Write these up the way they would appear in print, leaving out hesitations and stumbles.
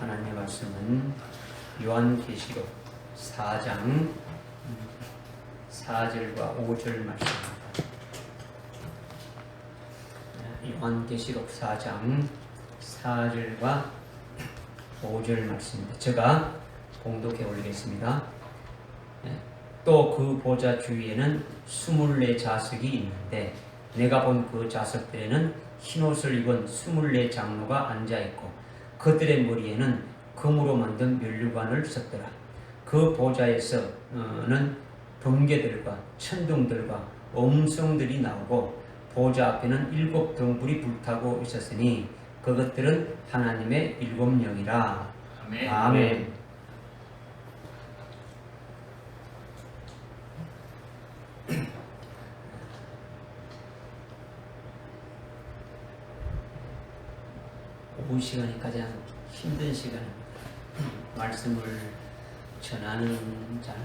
하나님의 말씀은 요한계시록 4장 4절과 5절 말씀입니다. 요한계시록 4장 4절과 5절 말씀입니다. 제가 봉독해 올리겠습니다. 또 그 보좌 주위에는 24좌석이 있는데 내가 본 그 좌석들에는 흰옷을 입은 24장로가 앉아있고 그들의 머리에는 금으로 만든 면류관을 썼더라. 그 보좌에서는 번개들과 천둥들과 음성들이 나오고 보좌 앞에는 7 등불이 불타고 있었으니 그것들은 하나님의 7 영이라. 아멘. 아멘. 오후 시간이 가장 힘든 시간입니다. 말씀을 전하는 자나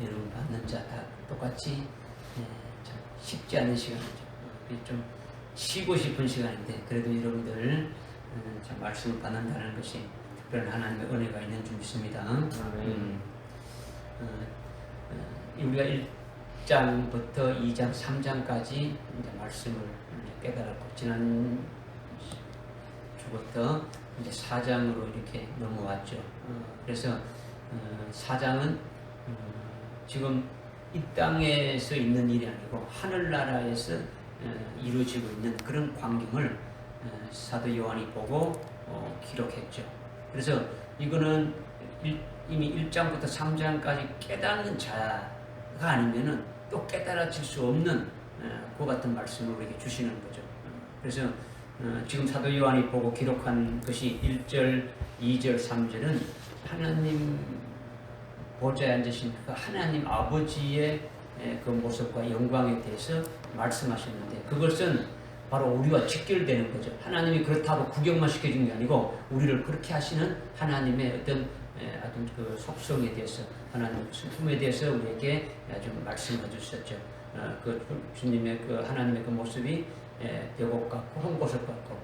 여러분 받는 자 다 똑같이 참 쉽지 않은 시간이죠. 좀 쉬고 싶은 시간인데 그래도 여러분들 참 말씀을 받는다는 것이 특별한 하나님의 은혜가 있는 줄 믿습니다. 우리가 1장부터 2장, 3장까지 말씀을 깨달았고 지난 주부터 이제 4장으로 이렇게 넘어왔죠. 그래서 4장은 지금 이 땅에서 있는 일이 아니고 하늘나라에서 이루어지고 있는 그런 광경을 사도 요한이 보고 기록했죠. 그래서 이거는 이미 1장부터 3장까지 깨닫는 자가 아니면은 또 깨달아질 수 없는 그 같은 말씀을 우리에게 주시는 거죠. 그래서 지금 사도 요한이 보고 기록한 것이 1절, 2절, 3절은 하나님 보좌에 앉으신 그 하나님 아버지의 그 모습과 영광에 대해서 말씀하셨는데 그것은 바로 우리와 직결되는 거죠. 하나님이 그렇다고 구경만 시켜준 게 아니고 우리를 그렇게 하시는 하나님의 어떤 그 속성에 대해서 하나님의 성품에 대해서 우리에게 좀 말씀해 주셨죠. 그 주님의 그 하나님의 그 모습이 벽옥 같고 홍보석 같고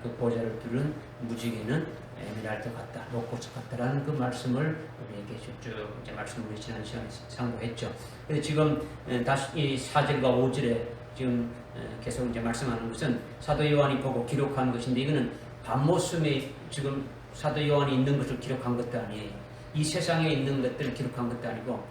그 보좌를 두른 무지개는 에메랄드 같다, 로코스 같다라는 그 말씀을 우리에게 쭉 이제 말씀을 우리 지난 시간에 상고했죠. 그래서 지금 다시 이 4절과 5절에 지금 계속 이제 말씀하는 것은 사도 요한이 보고 기록한 것인데 이거는 밤모습에 지금 사도 요한이 있는 것을 기록한 것도 아니에요. 이 세상에 있는 것들을 기록한 것도 아니고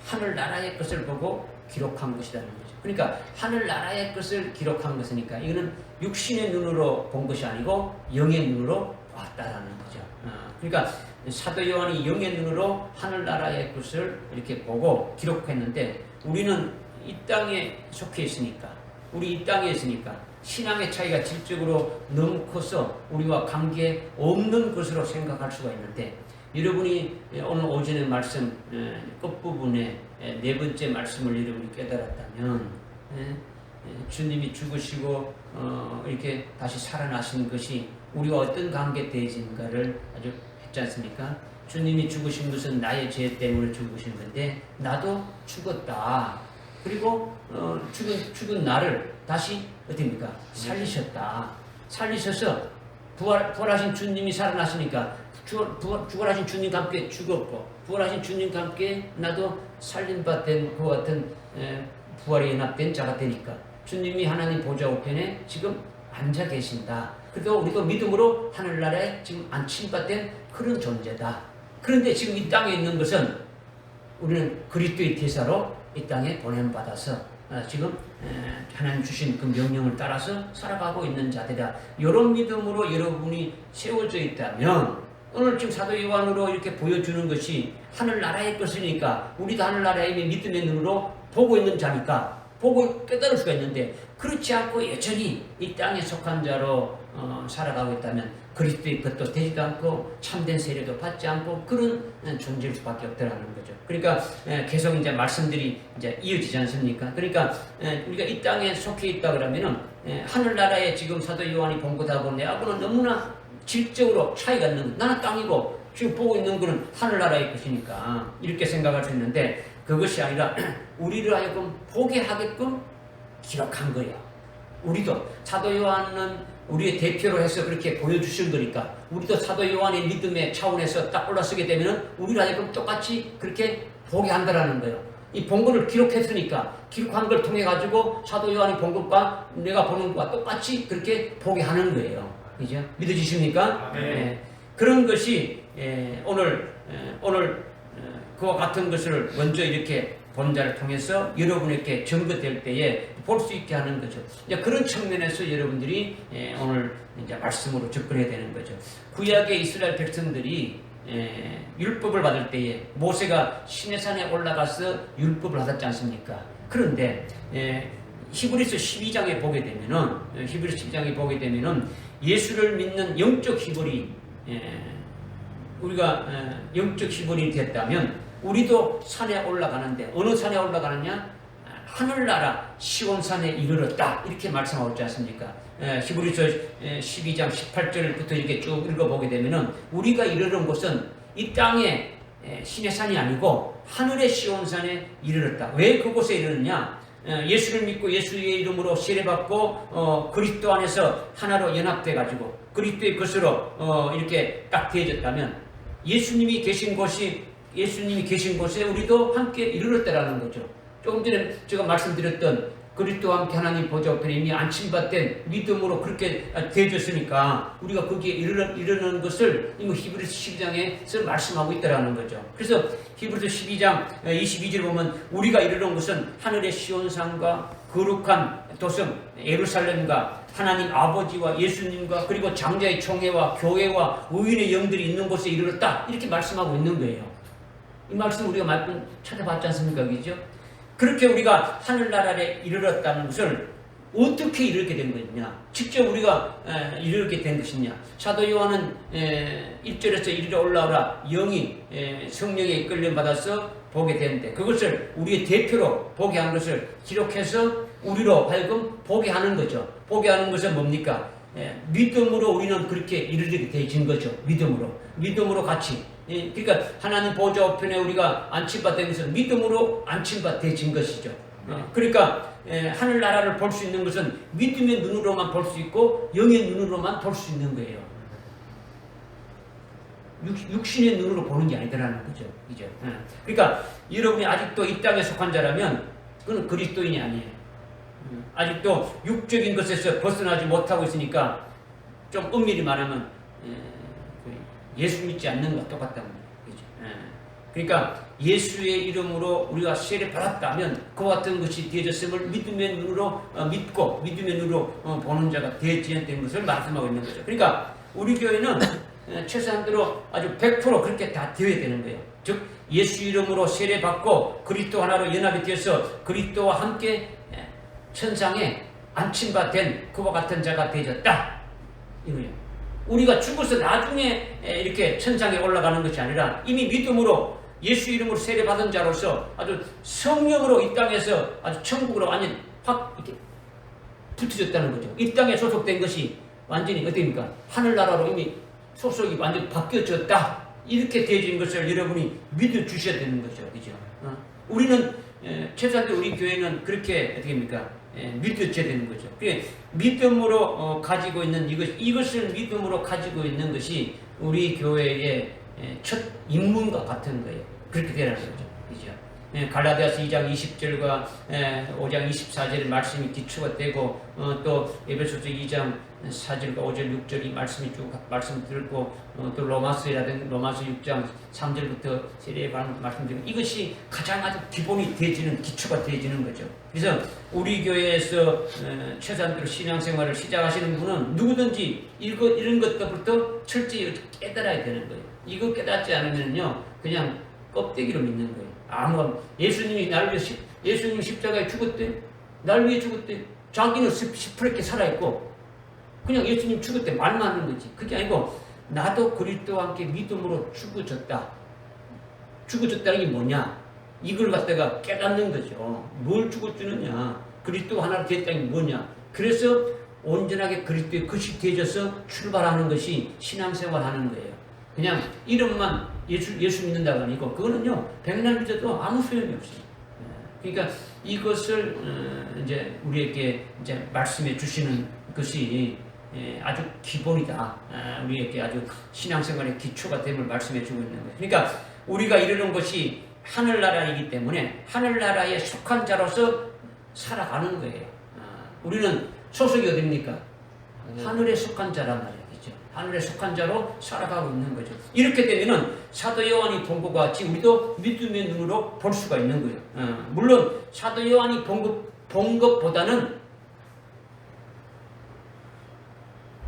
하늘 나라의 것을 보고 기록한 것이라는 거죠. 그러니까 하늘 나라의 것을 기록한 것이니까 이거는 육신의 눈으로 본 것이 아니고 영의 눈으로 봤다라는 거죠. 그러니까 사도 요한이 영의 눈으로 하늘 나라의 것을 이렇게 보고 기록했는데 우리는 이 땅에 속해 있으니까 우리 이 땅에 있으니까 신앙의 차이가 질적으로 너무 커서 우리와 관계 없는 것으로 생각할 수가 있는데 여러분이 오늘 오전의 말씀 끝부분에 4번째 말씀을 여러분이 깨달았다면 주님이 죽으시고 이렇게 다시 살아나신 것이 우리와 어떤 관계 대진가를 아주 했지 않습니까? 주님이 죽으신 것은 나의 죄 때문에 죽으신 건데 나도 죽었다. 그리고 죽은 나를 다시 어떻습니까? 살리셨다. 살리셔서 부활하신 주님이 살아나시니까 부활하신 주님과 함께 죽었고 부활하신 주님과 함께 나도 살림받은 그 같은 부활에 연합된 자가 되니까 주님이 하나님 보좌 우편에 지금 앉아 계신다. 그리고 우리도 믿음으로 하늘나라에 지금 안침받된 그런 존재다. 그런데 지금 이 땅에 있는 것은 우리는 그리스도의 대사로 이 땅에 보냄받아서 지금 하나님 주신 그 명령을 따라서 살아가고 있는 자들이다. 이런 믿음으로 여러분이 세워져 있다면 오늘 지금 사도 요한으로 이렇게 보여주는 것이 하늘나라의 것이니까 우리도 하늘나라에 이미 믿음의 눈으로 보고 있는 자니까 보고 깨달을 수가 있는데 그렇지 않고 여전히 이 땅에 속한 자로 살아가고 있다면 그리스도의 것도 되지도 않고 참된 세례도 받지 않고 그런 존재일 수밖에 없더라는 거죠. 그러니까 계속 이제 말씀들이 이제 이어지지 않습니까? 그러니까 우리가 이 땅에 속해 있다 그러면은 하늘나라에 지금 사도 요한이 본 것하고 내하고는 너무나 질적으로 차이가 있는 나는 땅이고 지금 보고 있는 것은 하늘나라의 것이니까 이렇게 생각할 수 있는데 그것이 아니라 우리를 하여금 보게 하게끔 기록한 거예요. 우리도 사도 요한은 우리의 대표로 해서 그렇게 보여주신 거니까 우리도 사도 요한의 믿음의 차원에서 딱 올라서게 되면 우리가 하여금 똑같이 그렇게 보게 한다라는 거예요. 이 본 거를 기록했으니까 기록한 걸 통해 가지고 사도 요한이 본 것과 내가 보는 것과 똑같이 그렇게 보게 하는 거예요. 그죠? 믿어지십니까? 네. 그런 것이 오늘 그와 같은 것을 먼저 이렇게 본자를 통해서 여러분에게 증거될 때에 볼 수 있게 하는 거죠. 이제 그런 측면에서 여러분들이 오늘 이제 말씀으로 접근해야 되는 거죠. 구약의 이스라엘 백성들이 율법을 받을 때에 모세가 시내산에 올라가서 율법을 받았지 않습니까? 그런데 히브리서 12장에 보게 되면은 예수를 믿는 영적 히브리 우리가 영적 히브리인이 됐다면 우리도 산에 올라가는데 어느 산에 올라가느냐? 하늘나라 시온산에 이르렀다 이렇게 말씀하고 있지 않습니까? 히브리서 12장 18절부터 이렇게 쭉 읽어보게 되면은 우리가 이르는 곳은 이 땅의 시내산이 아니고 하늘의 시온산에 이르렀다. 왜 그곳에 이르느냐? 예수를 믿고 예수의 이름으로 세례받고 그리스도 안에서 하나로 연합돼가지고 그리스도의 것으로 이렇게 딱 되어졌다면 예수님이 계신 곳에 우리도 함께 이르렀다라는 거죠. 조금 전에 제가 말씀드렸던 그리스도와 함께 하나님 보좌 우편에 이미 안침받된 믿음으로 그렇게 되어졌으니까 우리가 거기에 이르는 것을 히브리서 12장에서 말씀하고 있다라는 거죠. 그래서 히브리서 12장 22절 보면 우리가 이르는 것은 하늘의 시온산과 거룩한 도성 예루살렘과 하나님 아버지와 예수님과 그리고 장자의 총회와 교회와 의인의 영들이 있는 곳에 이르렀다 이렇게 말씀하고 있는 거예요. 이 말씀 우리가 몇 번 찾아봤지 않습니까? 그죠? 그렇게 우리가 하늘나라에 이르렀다는 것을 어떻게 이르게 된 것이냐? 직접 우리가 이르게 된 것이냐? 사도 요한은 1절에서 이리로 올라오라 영이 성령에 이끌림 받아서 보게 되는데 그것을 우리의 대표로 보게 한 것을 기록해서 우리로 하여금 보게 하는 거죠. 보게 하는 것은 뭡니까? 믿음으로 우리는 그렇게 이르게 되어진 거죠. 믿음으로 같이. 그러니까 하나님 보좌 우편에 우리가 안침받은 것은 믿음으로 안침받아진 것이죠. 그러니까 하늘나라를 볼 수 있는 것은 믿음의 눈으로만 볼 수 있고 영의 눈으로만 볼 수 있는 거예요. 육신의 눈으로 보는 게 아니더라는 거죠. 이제. 그러니까 여러분이 아직도 이 땅에 속한 자라면 그건 그리스도인이 아니에요. 아직도 육적인 것에서 벗어나지 못하고 있으니까 좀 엄밀히 말하면 예수 믿지 않는 것과 똑같다는 거죠. 그러니까 예수의 이름으로 우리가 세례 받았다면 그와 같은 것이 되어졌음을 믿음의 눈으로 믿고 믿음의 눈으로 보는 자가 되어지는 것을 말씀하고 있는 거죠. 그러니까 우리 교회는 최소한대로 아주 100% 그렇게 다 되어야 되는 거예요. 즉 예수 이름으로 세례 받고 그리스도 하나로 연합이 되어서 그리스도와 함께 천상에 안침받은 그와 같은 자가 되어졌다. 이거예요. 우리가 죽어서 나중에 이렇게 천상에 올라가는 것이 아니라 이미 믿음으로 예수 이름으로 세례받은 자로서 아주 성령으로 이 땅에서 아주 천국으로 완전 확 이렇게 붙어졌다는 거죠. 이 땅에 소속된 것이 완전히 어떻습니까? 하늘나라로 이미 소속이 완전히 바뀌어졌다. 이렇게 되어진 것을 여러분이 믿어주셔야 되는 거죠. 그죠? 우리는 최소한 우리 교회는 그렇게 어떻게 합니까? 믿어져야 되는 거죠. 믿음으로 가지고 있는 이것을 믿음으로 가지고 있는 것이 우리 교회의 첫 임무과 같은 거예요. 그렇게 되라는 거죠. 그죠? 갈라디아서 2장 20절과 5장 24절의 말씀이 기초가 되고 또 에베소서 2장 4절과 5절 6절이 말씀이 쭉 말씀 들고 또 로마서라든가 로마서 6장 3절부터 세례에 관한 말씀드리고 이것이 가장 아주 기본이 되어지는 기초가 되어지는 거죠. 그래서 우리 교회에서 최소한대로 신앙생활을 시작하시는 분은 누구든지 이런 것부터 철저히 깨달아야 되는 거예요. 이거 깨닫지 않으면요 그냥 껍데기로 믿는 거예요. 아무 예수님이 나를 위해 예수님 십자가에 죽었대. 날 위해 죽었대. 자기는 시퍼렇게 살아있고 그냥 예수님 죽었대 말만 하는 거지. 그게 아니고 나도 그리스도와 함께 믿음으로 죽어졌다. 죽어졌다는 게 뭐냐? 이걸 갖다가 깨닫는 거죠. 뭘 죽어주느냐? 그리스도 하나로 됐다는 게 뭐냐? 그래서 온전하게 그리스도의 것이 되어져서 출발하는 것이 신앙생활 하는 거예요. 그냥 이름만 예수 믿는다가 아니고 그거는요 백날 믿어도 아무 소용이 없어요. 그러니까 이것을 이제 우리에게 이제 말씀해 주시는 것이 아주 기본이다. 우리에게 아주 신앙생활의 기초가 됨을 말씀해 주고 있는 거예요. 그러니까 우리가 이루는 것이 하늘나라이기 때문에 하늘나라에 속한 자로서 살아가는 거예요. 우리는 소속이 어딥니까? 하늘에 속한 자란 말이죠. 하늘에 속한 자로 살아가고 있는 거죠. 이렇게 되면은 사도 요한이 본 것과 같이 우리도 믿음의 눈으로 볼 수가 있는 거예요. 물론 사도 요한이 본 것보다는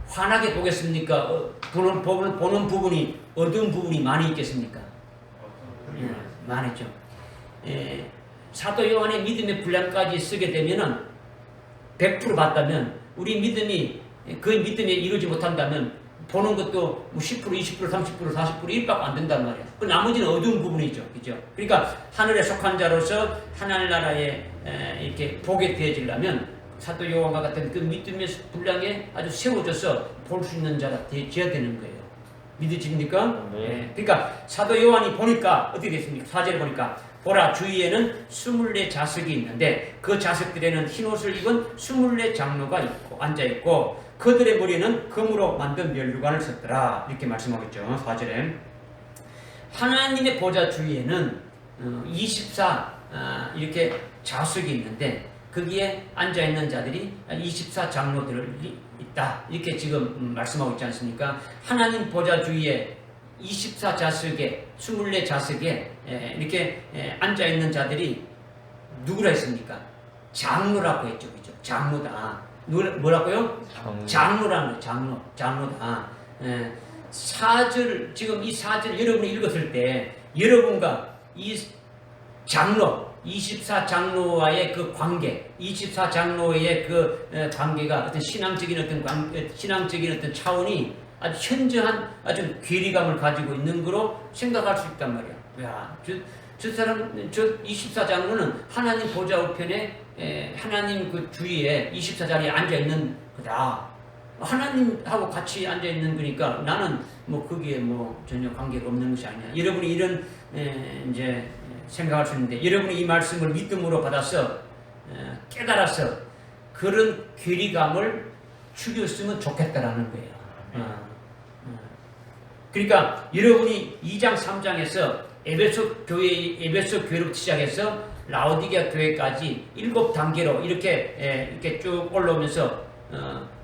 환하게 보겠습니까? 보는 부분이 어두운 부분이 많이 있겠습니까? 많았죠. 사도 요한의 믿음의 분량까지 쓰게 되면은 100% 봤다면 우리 믿음이 그 믿음에 이루지 못한다면 보는 것도 10%, 20%, 30%, 40% 1밖에 안 된단 말이야. 그 나머지는 어두운 부분이죠. 그죠? 그러니까 하늘에 속한 자로서 하늘나라에 이렇게 보게 되어지려면 사도 요한과 같은 그 믿음의 분량에 아주 세워져서 볼 수 있는 자가 되어야 되는 거예요. 믿으십니까? 네. 그러니까 사도 요한이 보니까 어떻게 됐습니까? 4절에 보니까 보라 주위에는 24 자석이 있는데 그 자석들에는 흰옷을 입은 24 장로가 있고 앉아있고 그들의 머리는 금으로 만든 면류관을 썼더라. 이렇게 말씀하고 있죠. 4절에 하나님의 보좌 주위에는 24 이렇게 자석이 있는데 거기에 앉아있는 자들이 24 장로들이 있다. 이렇게 지금 말씀하고 있지 않습니까? 하나님 보좌 주위에 24 자석에 24 자석에 이렇게 앉아있는 자들이 누구라 했습니까? 장로라고 했죠. 그죠? 장로다. 뭐라고요? 장로라는 거예요. 장로다. 4절, 지금 이 4절 여러분이 읽었을 때 여러분과 이 장로 24 장로와의 그 관계, 24 장로의 그 관계가 어떤 신앙적인 어떤 차원이 아주 현저한 아주 괴리감을 가지고 있는 거로 생각할 수 있단 말이야. 야, 저 사람, 저 24 장로는 하나님 보좌 우편에 하나님 그 주위에 24자리에 앉아 있는 거다. 하나님하고 같이 앉아 있는 거니까 나는 뭐 거기에 뭐 전혀 관계가 없는 것이 아니야. 여러분이 이런 이제 생각할 수 있는데 여러분이 이 말씀을 믿음으로 받아서 깨달아서 그런 괴리감을 줄였으면 좋겠다라는 거예요. 그러니까 여러분이 2장 3장에서 에베소 교회로부터 시작해서 라오디게아 교회까지 7단계로 이렇게 쭉 올라오면서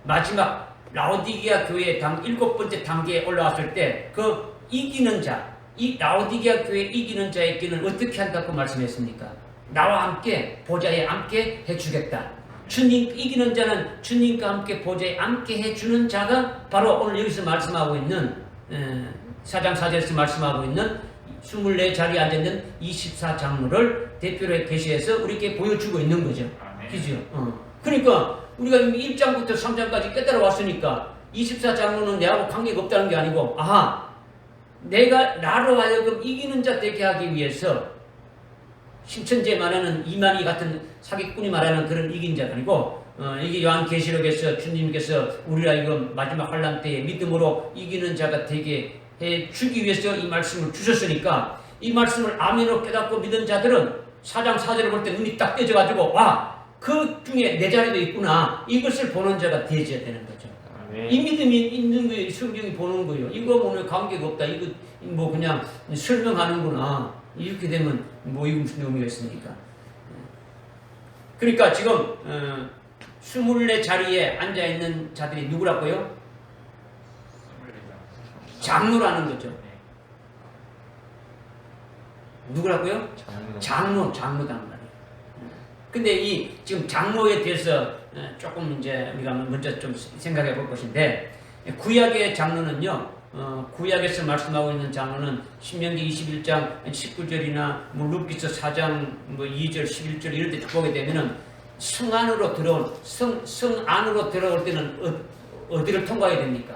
마지막 라오디게아 교회의 7번째 단계에 올라왔을 때 그 이기는 자, 이 라오디게아 교회 이기는 자에게는 어떻게 한다고 말씀했습니까? 나와 함께 보좌에 함께 해주겠다. 주님 이기는 자는 주님과 함께 보좌에 함께 해주는 자가 바로 오늘 여기서 말씀하고 있는 4장 4절에서 말씀하고 있는 24자리에 앉아있는 24 장로를 대표로 계시해서 우리에게 보여주고 있는 거죠. 그죠? 그러니까 우리가 1장부터 3장까지 깨달아 왔으니까 24 장로는 내하고 관계가 없다는 게 아니고 내가 나로 하여금 이기는 자 되게 하기 위해서 신천지에 말하는 이만희 같은 사기꾼이 말하는 그런 이긴 자가 아니고 이게 요한계시록에서 주님께서 우리라 이거 마지막 환난 때에 믿음으로 이기는 자가 되게 해주기 위해서 이 말씀을 주셨으니까 이 말씀을 아멘으로 깨닫고 믿은 자들은 4장 4절을 볼 때 눈이 딱 떼져가지고 그 중에 내 자리도 있구나 이것을 보는 자가 되어야 되는 거죠. 이 믿음이 있는 거예요. 성경이 보는 거예요. 이거 보면 관계가 없다. 이거 뭐 그냥 설명하는구나. 이렇게 되면 뭐 이거 무슨 의미가 있습니까? 그러니까 지금 24자리에 앉아있는 자들이 누구라고요? 장로라는 거죠. 누구라고요? 장로단 말이에요. 근데 이 지금 장로에 대해서 조금 이제 우리가 먼저 좀 생각해 볼 것인데 구약의 장로는요. 구약에서 말씀하고 있는 장로는 신명기 21장 19절이나 뭐 룻기서 4장 뭐 2절 11절 이럴 때 보게 되면은 성 안으로 들어올 때는 어디를 통과해야 됩니까?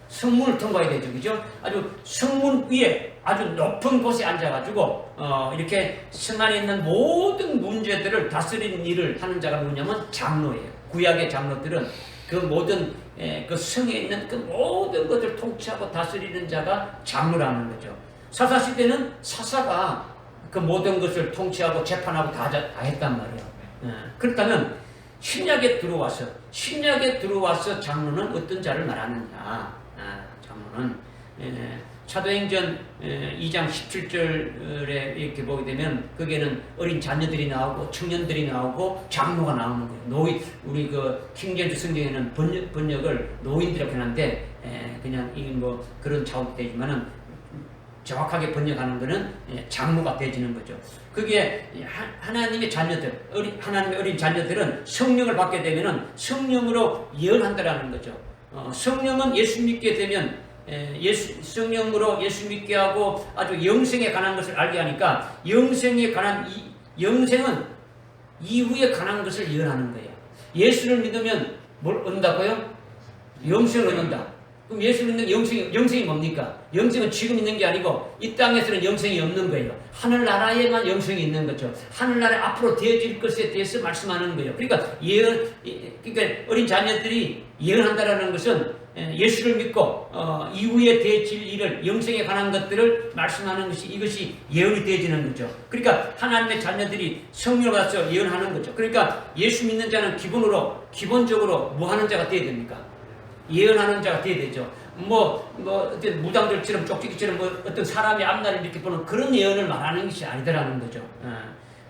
성문을 통과해야 되죠. 그죠? 아주 성문 위에 아주 높은 곳에 앉아가지고 이렇게 성 안에 있는 모든 문제들을 다스리는 일을 하는 자가 누구냐면 장로예요. 구약의 장로들은 그 모든 그 성에 있는 그 모든 것을 통치하고 다스리는 자가 장로라는 거죠. 사사시대는 사사가 그 모든 것을 통치하고 재판하고 다 했단 말이에요. 그렇다면 신약에 들어와서 장로는 어떤 자를 말하느냐? 장로는 사도행전 2장 17절에 이렇게 보게 되면 거기에는 어린 자녀들이 나오고 청년들이 나오고 장로가 나오는 거예요. 우리 그 킹제임스 성경에는 번역을 노인들이라고 하는데 그냥 이 뭐 그런 자국이 되지만은 정확하게 번역하는 것은 장로가 되지는 거죠. 그게 하나님의 자녀들, 하나님의 어린 자녀들은 성령을 받게 되면은 성령으로 예언한다라는 거죠. 성령은 예수 믿게 되면 성령으로 예수 믿게 하고 아주 영생에 관한 것을 알게 하니까 영생은 이후에 관한 것을 예언하는 거예요. 예수를 믿으면 뭘 얻는다고요? 영생을 얻는다. 그럼 예수 믿는 영생이 뭡니까? 영생은 지금 있는 게 아니고 이 땅에서는 영생이 없는 거예요. 하늘나라에만 영생이 있는 거죠. 하늘나라에 앞으로 되어질 것에 대해서 말씀하는 거예요. 그러니까 그러니까 어린 자녀들이 예언한다라는 것은 예수를 믿고 이후에 되어질 일을 영생에 관한 것들을 말씀하는 것이 이것이 예언이 되어지는 거죠. 그러니까 하나님의 자녀들이 성령을 받아서 예언하는 거죠. 그러니까 예수 믿는 자는 기본적으로 뭐 하는 자가 되어야 됩니까? 예언하는 자가 되어야 되죠. 어떤 무당들처럼 쪽지기처럼 어떤 사람의 앞날을 이렇게 보는 그런 예언을 말하는 것이 아니더라는 거죠.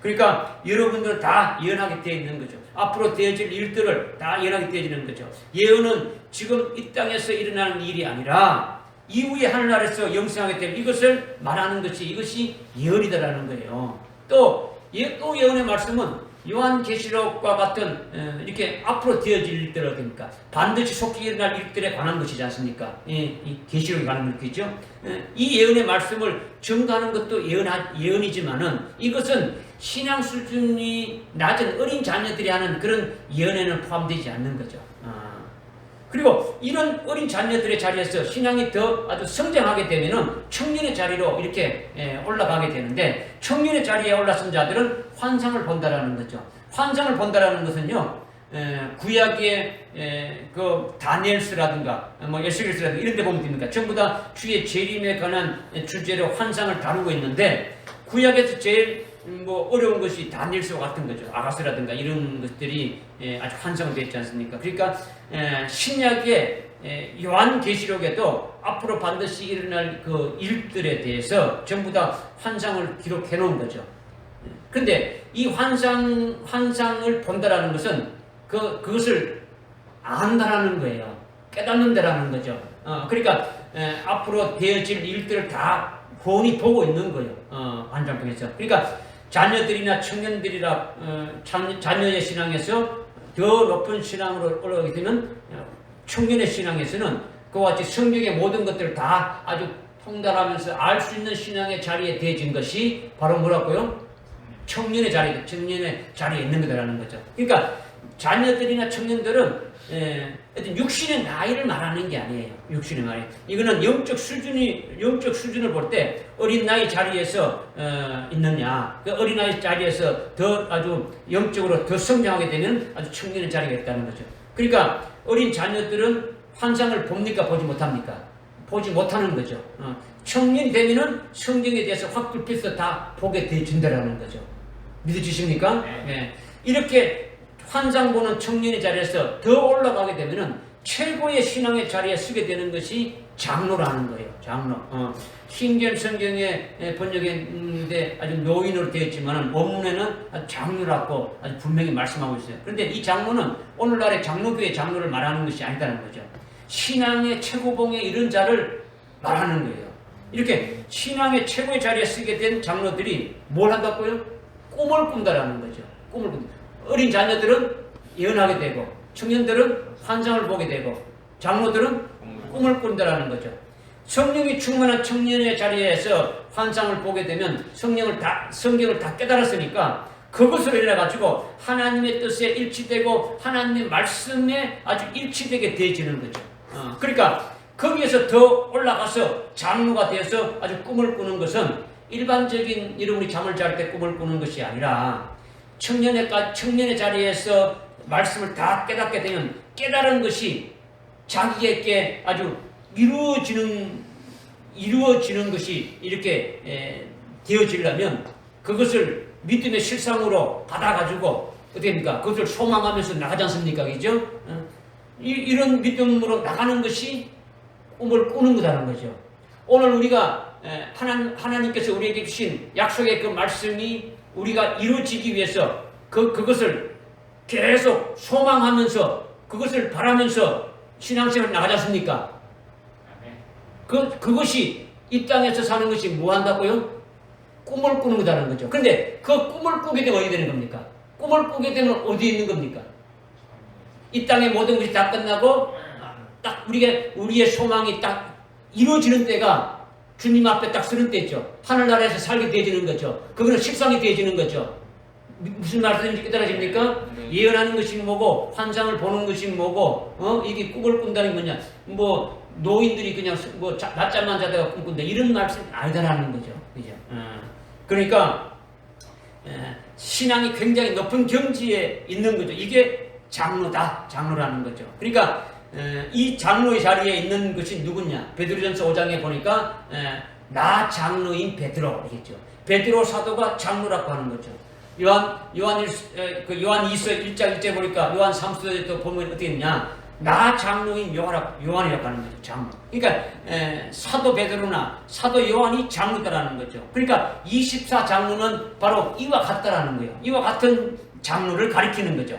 그러니까 여러분들은 다 예언하게 되어 있는 거죠. 앞으로 되어질 일들을 다 예언하게 되어지는 거죠. 예언은 지금 이 땅에서 일어나는 일이 아니라 이후에 하늘나라에서 영생하게 될 이것을 말하는 것이 이것이 예언이다라는 거예요. 또 예언의 말씀은 요한계시록과 같은 이렇게 앞으로 되어질 일들을 그러니까 반드시 속히 일어날 일들에 관한 것이지 않습니까? 이 계시록에 관한 것이죠. 이 예언의 말씀을 증거하는 것도 예언이지만은 이것은 신앙 수준이 낮은 어린 자녀들이 하는 그런 예언에는 포함되지 않는 거죠. 그리고 이런 어린 자녀들의 자리에서 신앙이 더 아주 성장하게 되면은 청년의 자리로 이렇게 올라가게 되는데 청년의 자리에 올라선 자들은 환상을 본다라는 거죠. 환상을 본다라는 것은요, 구약의 그 다니엘서라든가 에스겔서라든가 이런 데 보면 됩니까? 전부 다 주의 재림에 관한 주제로 환상을 다루고 있는데 구약에서 제일 어려운 것이 다니엘서와 같은 거죠. 아가서라든가 이런 것들이 아주 환상되어 있지 않습니까? 그러니까 신약의 요한계시록에도 앞으로 반드시 일어날 그 일들에 대해서 전부 다 환상을 기록해 놓은 거죠. 그런데 이 환상을 본다라는 것은 그것을 안다라는 거예요. 깨닫는다라는 거죠. 그러니까 앞으로 되어질 일들을 다 훤히 보고 있는 거예요. 환상 통해서. 그러니까 자녀들이나 청년들이라 자녀의 신앙에서 더 높은 신앙으로 올라가게 되면 청년의 신앙에서는 그와 같이 성경의 모든 것들을 다 아주 통달하면서 알 수 있는 신앙의 자리에 대해진 것이 바로 뭐라고요? 청년의 자리에 있는 거다라는 거죠. 그러니까 자녀들이나 청년들은 어떤 육신의 나이를 말하는 게 아니에요. 육신의 나이. 이거는 영적 수준을 볼 때 어린 나이 자리에서 있느냐. 그 어린 나이 자리에서 더 아주 영적으로 더 성장하게 되면 아주 청년의 자리가 있다는 거죠. 그러니까 어린 자녀들은 환상을 봅니까? 보지 못합니까? 보지 못하는 거죠. 청년이 되면은 성경에 대해서 확 불편해서 다 보게 되어진다라는 거죠. 믿어지십니까? 네. 이렇게 환상 보는 청년의 자리에서 더 올라가게 되면은 최고의 신앙의 자리에 서게 되는 것이 장로라는 거예요. 장로. 킹제임 성경의 번역인데 아주 노인으로 되어 있지만은 원문에는 장로라고 아주 분명히 말씀하고 있어요. 그런데 이 장로는 오늘날의 장로교의 장로를 말하는 것이 아니다는 거죠. 신앙의 최고봉에 이른 자를 말하는 거예요. 이렇게 신앙의 최고의 자리에 서게 된 장로들이 뭘 한다고요? 꿈을 꾼다라는 거죠. 꿈을 꾼다. 어린 자녀들은 예언하게 되고 청년들은 환상을 보게 되고 장로들은 꿈을 꾼다라는 거죠. 성령이 충만한 청년의 자리에서 환상을 보게 되면 성경을 다 깨달았으니까 그것으로 인해 가지고 하나님의 뜻에 일치되고 하나님의 말씀에 아주 일치되게 되어지는 거죠. 그러니까 거기에서 더 올라가서 장로가 되어서 아주 꿈을 꾸는 것은 일반적인 여러분이 잠을 잘 때 꿈을 꾸는 것이 아니라 청년의 자리에서 말씀을 다 깨닫게 되면 깨달은 것이 자기에게 아주 이루어지는 것이 이렇게 되어지려면 그것을 믿음의 실상으로 받아가지고 어떻게 됩니까? 그것을 소망하면서 나가지 않습니까? 그죠? 이런 믿음으로 나가는 것이 꿈을 꾸는 거다라는 거죠. 오늘 우리가 하나님께서 우리에게 주신 약속의 그 말씀이 우리가 이루어지기 위해서 그것을 계속 소망하면서 그것을 바라면서 신앙생활을 나가지 않습니까? 그것이 이 땅에서 사는 것이 뭐 한다고요? 꿈을 꾸는 거다라는 거죠. 그런데 그 꿈을 꾸게 되면 어디 되는 겁니까? 꿈을 꾸게 되면 어디에 있는 겁니까? 이 땅의 모든 것이 다 끝나고 딱 우리의 소망이 딱 이루어지는 때가 주님 앞에 딱 서는 때죠. 하늘나라에서 살게 되어지는 거죠. 그거는 식상이 되어지는 거죠. 무슨 말씀인지 깨달아집니까? 예언하는 것이 뭐고 환상을 보는 것이 뭐고 이게 꿈을 꾼다는 게 뭐냐? 뭐 노인들이 그냥 뭐 낮잠만 자다가 꿈꾼다 이런 말씀이 아니다라는 거죠. 그죠? 그러니까 신앙이 굉장히 높은 경지에 있는 거죠. 이게 장로라는 거죠. 그러니까 이 장로의 자리에 있는 것이 누구냐? 베드로전서 5장에 보니까 나 장로인 베드로 이겠죠. 베드로 사도가 장로라고 하는 거죠. 요한 2서 1장 1절 보니까 요한 3서에도 보면 어떻게 했냐? 나 장로인 요한이라고 하는 거죠. 장로. 그러니까 사도 베드로나 사도 요한이 장로다라는 거죠. 그러니까 24장로는 바로 이와 같다라는 거예요. 이와 같은 장로를 가리키는 거죠.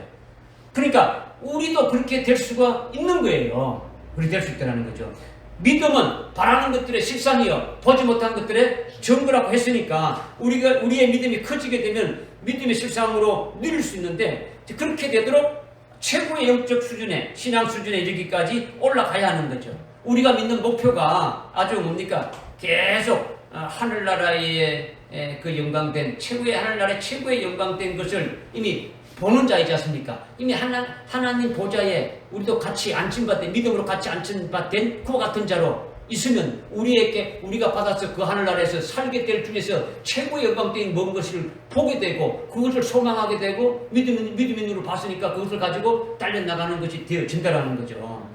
그러니까 우리도 그렇게 될 수가 있는 거예요. 그렇게 될 수 있다는 거죠. 믿음은 바라는 것들의 실상이요 보지 못한 것들의 증거라고 했으니까 우리의 믿음이 커지게 되면 믿음의 실상으로 누릴 수 있는데 그렇게 되도록 최고의 영적 수준에 신앙 수준에 이르기까지 올라가야 하는 거죠. 우리가 믿는 목표가 아주 뭡니까? 계속 하늘나라의 그 영광된 하늘나라의 최고의 영광된 것을 이미 보는 자이지 않습니까? 이미 하나님 보좌에 우리도 같이 안침받된 믿음으로 같이 안침받된 그와 같은 자로 있으면 우리가 받아서 그 하늘나라에서 살게 될 중에서 최고의 영광된 먼 것을 보게 되고 그것을 소망하게 되고 믿음의 눈으로 봤으니까 그것을 가지고 달려나가는 것이 되어진다라는 거죠.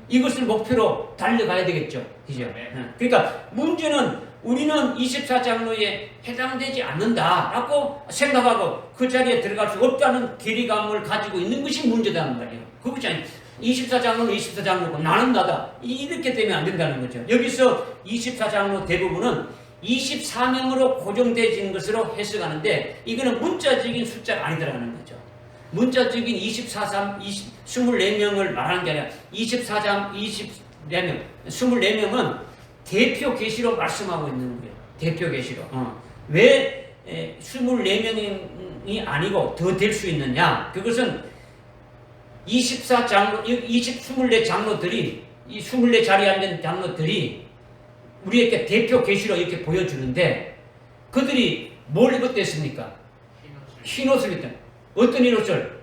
이것을 목표로 달려가야 되겠죠. 그죠? 그러니까 문제는 우리는 24장로에 해당되지 않는다라고 생각하고 그 자리에 들어갈 수 없다는 괴리감을 가지고 있는 것이 문제다는 말이에요. 그것이 아니에요. 24장로는 24장로고 나는 나다. 이렇게 되면 안 된다는 거죠. 여기서 24장로 대부분은 24명으로 고정되어진 것으로 해석하는데 이거는 문자적인 숫자가 아니더라는 거죠. 문자적인 24명을 말하는 게 아니라 24명은 대표 계시로 말씀하고 있는 거예요. 대표 계시로. 왜 24명이 아니고 더 될 수 있느냐? 그것은 24장로들이 이 24자리에 앉은 장로들이 우리에게 대표 계시로 이렇게 보여주는데 그들이 뭘 입었댔습니까? 흰옷을 입었다. 어떤 흰옷을?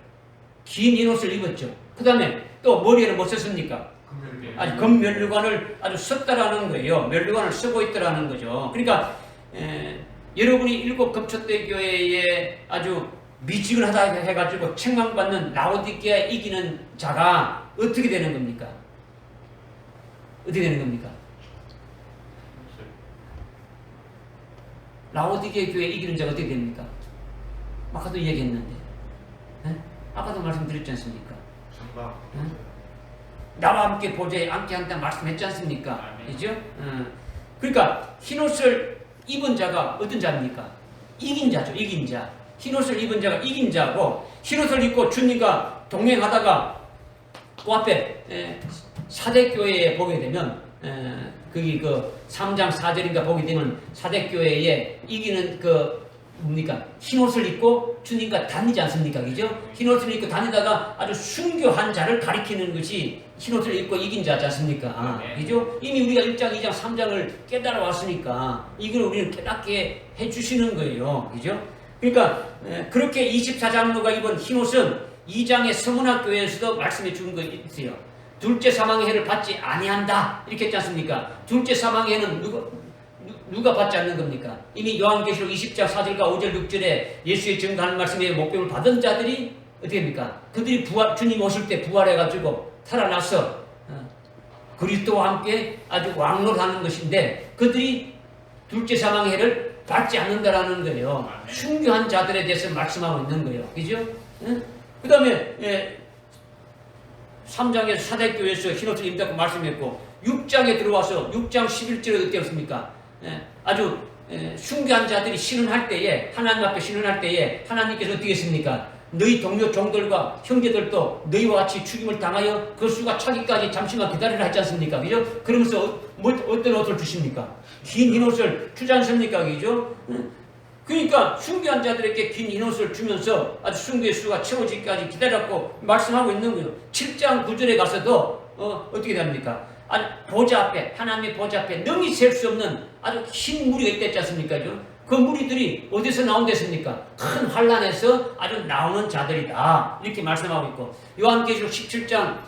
긴 흰옷을 입었죠. 그 다음에 또 머리에는 뭐 썼습니까? 아주 금면류관을 아주 썼다라는 거예요. 면류관을 쓰고 있더라는 거죠. 그러니까 여러분이 일곱 금초대 교회에 아주 미지근하다 해가지고 책망받는 라오디게아에 이기는 자가 어떻게 되는 겁니까? 어떻게 되는 겁니까? 라오디게아 교회에 이기는 자가 어떻게 됩니까? 아까도 얘기했는데 아까도 말씀드렸지 않습니까? 나와 함께 보좌에 앉게 한다 말씀했지 않습니까? 그죠? 그러니까 흰옷을 입은 자가 어떤 자입니까? 이긴 자죠. 이긴 자. 흰옷을 입은 자가 이긴 자고 흰옷을 입고 주님과 동행하다가 그 앞에 사대교회에 보게 되면 거기 그 3장 4절인가 보게 되면 사대교회에 이기는 뭡니까? 흰옷을 입고 주님과 다니지 않습니까? 그죠? 흰옷을 입고 다니다가 아주 순교한 자를 가리키는 것이 흰옷을 입고 이긴 자지 않습니까? 그죠? 이미 우리가 1장, 2장, 3장을 깨달아 왔으니까 이걸 우리는 깨닫게 해주시는 거예요. 그죠? 그러니까 그렇게 24장로가 입은 흰옷은 2장의 서문학교에서도 말씀해 준 거 있어요. 둘째 사망의 해를 받지 아니한다 이렇게 했지 않습니까? 둘째 사망의 해는 누가 받지 않는 겁니까? 이미 요한계시록 20장 4절과 5절 6절에 예수의 증거하는 말씀에 목표를 받은 자들이 어떻게 됩니까? 그들이 주님 오실 때 부활해가지고 살아나서 그리스도와 함께 아주 왕노하는 것인데 그들이 둘째 사망의 해를 받지 않는다라는 거예요. 순교한 자들에 대해서 말씀하고 있는 거예요. 그죠? 그 다음에 3장에서 사대교회에서 흰옷을 입다고 말씀했고 6장에 들어와서 6장 11절에 어떻게 했습니까? 아주 순교한 자들이 신원할 때에 하나님 앞에 신원할 때에 하나님께서 어떻게 했습니까? 너희 동료 종들과 형제들도 너희와 같이 죽임을 당하여 그 수가 차기까지 잠시만 기다리라 했지 않습니까? 그죠? 그러면서 어떤 옷을 주십니까? 긴 흰옷을 주지 않습니까? 그죠? 그러니까 순교한 자들에게 긴 흰옷을 주면서 아주 순교의 수가 채워지기까지 기다렸고 말씀하고 있는 거예요. 7장 9절에 가서도 어떻게 됩니까? 아주 보좌 앞에 하나님의 보좌 앞에 능히 셀 수 없는 아주 흰 무리가 있지 않습니까? 그 무리들이 어디서 나온댔습니까? 큰 환란에서 아주 나오는 자들이다. 이렇게 말씀하고 있고 요한계시록 17장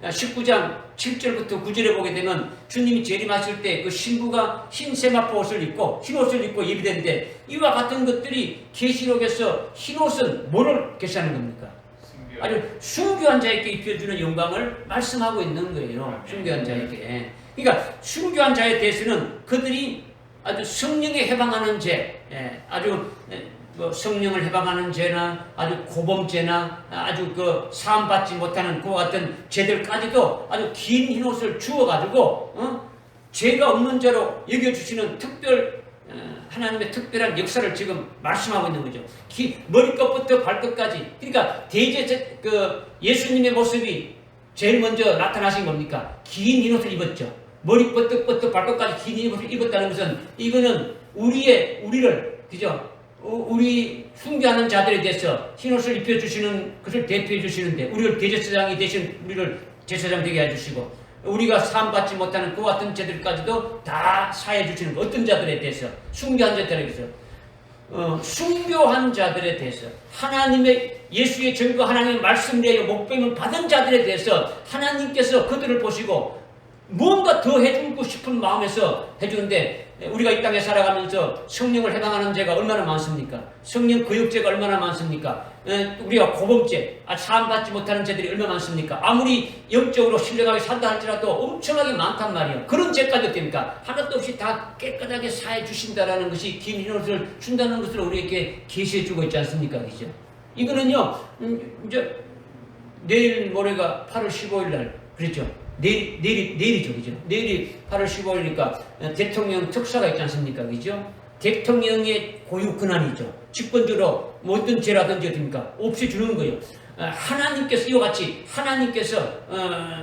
19장 7절부터 9절에 보게 되면 주님이 재림하실 때 그 신부가 흰 세마포 옷을 입고 흰 옷을 입고 예비되는데 이와 같은 것들이 계시록에서 흰 옷은 뭐를 계시하는 겁니까? 아주 순교한 자에게 입혀주는 영광을 말씀하고 있는 거예요. 순교한 자에게. 그러니까 순교한 자에 대해서는 그들이 아주 성령에 해방하는 죄, 아주 뭐 성령을 해방하는 죄나 아주 고범죄나 아주 그 사함받지 못하는 그와 같은 죄들까지도 아주 긴 흰옷을 주어가지고 죄가 없는 자로 여겨주시는 하나님의 특별한 역사를 지금 말씀하고 있는 거죠. 머리끝부터 발끝까지. 그러니까 예수님의 모습이 제일 먼저 나타나신 겁니까? 긴 흰옷을 입었죠. 머리부터 발끝까지 긴 흰옷을 입었다는 것은 이거는 우리를 그죠? 우리 순교하는 자들에 대해서 흰옷을 입혀주시는 것을 대표해 주시는데 우리를 대제사장이 되신 우리를 제사장 되게 해주시고 우리가 사함받지 못하는 그와 같은 자들까지도 다 사해 주시는 어떤 자들에 대해서 순교한 자들에 대해서 순교한 자들에 대해서 하나님의 예수의 증거 하나님의 말씀 내에 목배임을 받은 자들에 대해서 하나님께서 그들을 보시고 무언가 더 해주고 싶은 마음에서 해주는데 우리가 이 땅에 살아가면서 성령을 해방하는 죄가 얼마나 많습니까? 성령 거역죄가 얼마나 많습니까? 우리가 고범죄, 사함받지 못하는 죄들이 얼마나 많습니까? 아무리 영적으로 신령하게 산다 할지라도 엄청나게 많단 말이에요. 그런 죄까지 어떻습니까? 하나도 없이 다 깨끗하게 사해 주신다라는 것이 긴 흰옷을 준다는 것을 우리에게 계시해 주고 있지 않습니까? 그죠? 이거는요, 이제 내일 모레가 8월 15일 날, 그렇죠? 내일이죠, 그죠? 내일이 8월 15일이니까 대통령 특사가 있지 않습니까? 그죠? 대통령의 고유 권한이죠. 직권적으로 어떤 죄라든지 어떻습니까? 없애주는 거예요. 하나님께서 이와 같이 하나님께서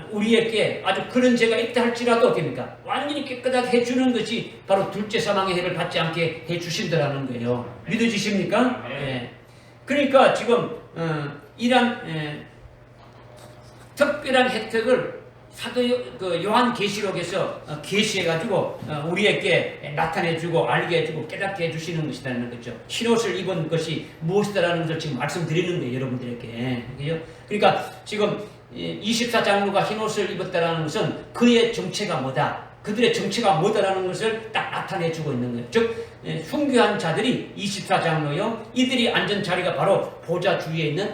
우리에게 아주 그런 죄가 있다 할지라도 어떻습니까? 완전히 깨끗하게 해주는 것이 바로 둘째 사망의 해를 받지 않게 해주신다라는 거예요. 믿어지십니까? 네. 그러니까 지금 이런 특별한 혜택을 사도 요한 계시록에서 계시해가지고 우리에게 나타내주고 알게 해주고 깨닫게 해주시는 것이라는 거죠. 흰옷을 입은 것이 무엇이다라는 것을 지금 말씀드리는 거예요, 여러분들에게. 그죠? 그러니까 지금 24장로가 흰옷을 입었다라는 것은 그의 정체가 뭐다, 그들의 정체가 뭐다라는 것을 딱 나타내주고 있는 거예요. 즉 순교한 자들이 24장로요, 이들이 앉은 자리가 바로 보좌 주위에 있는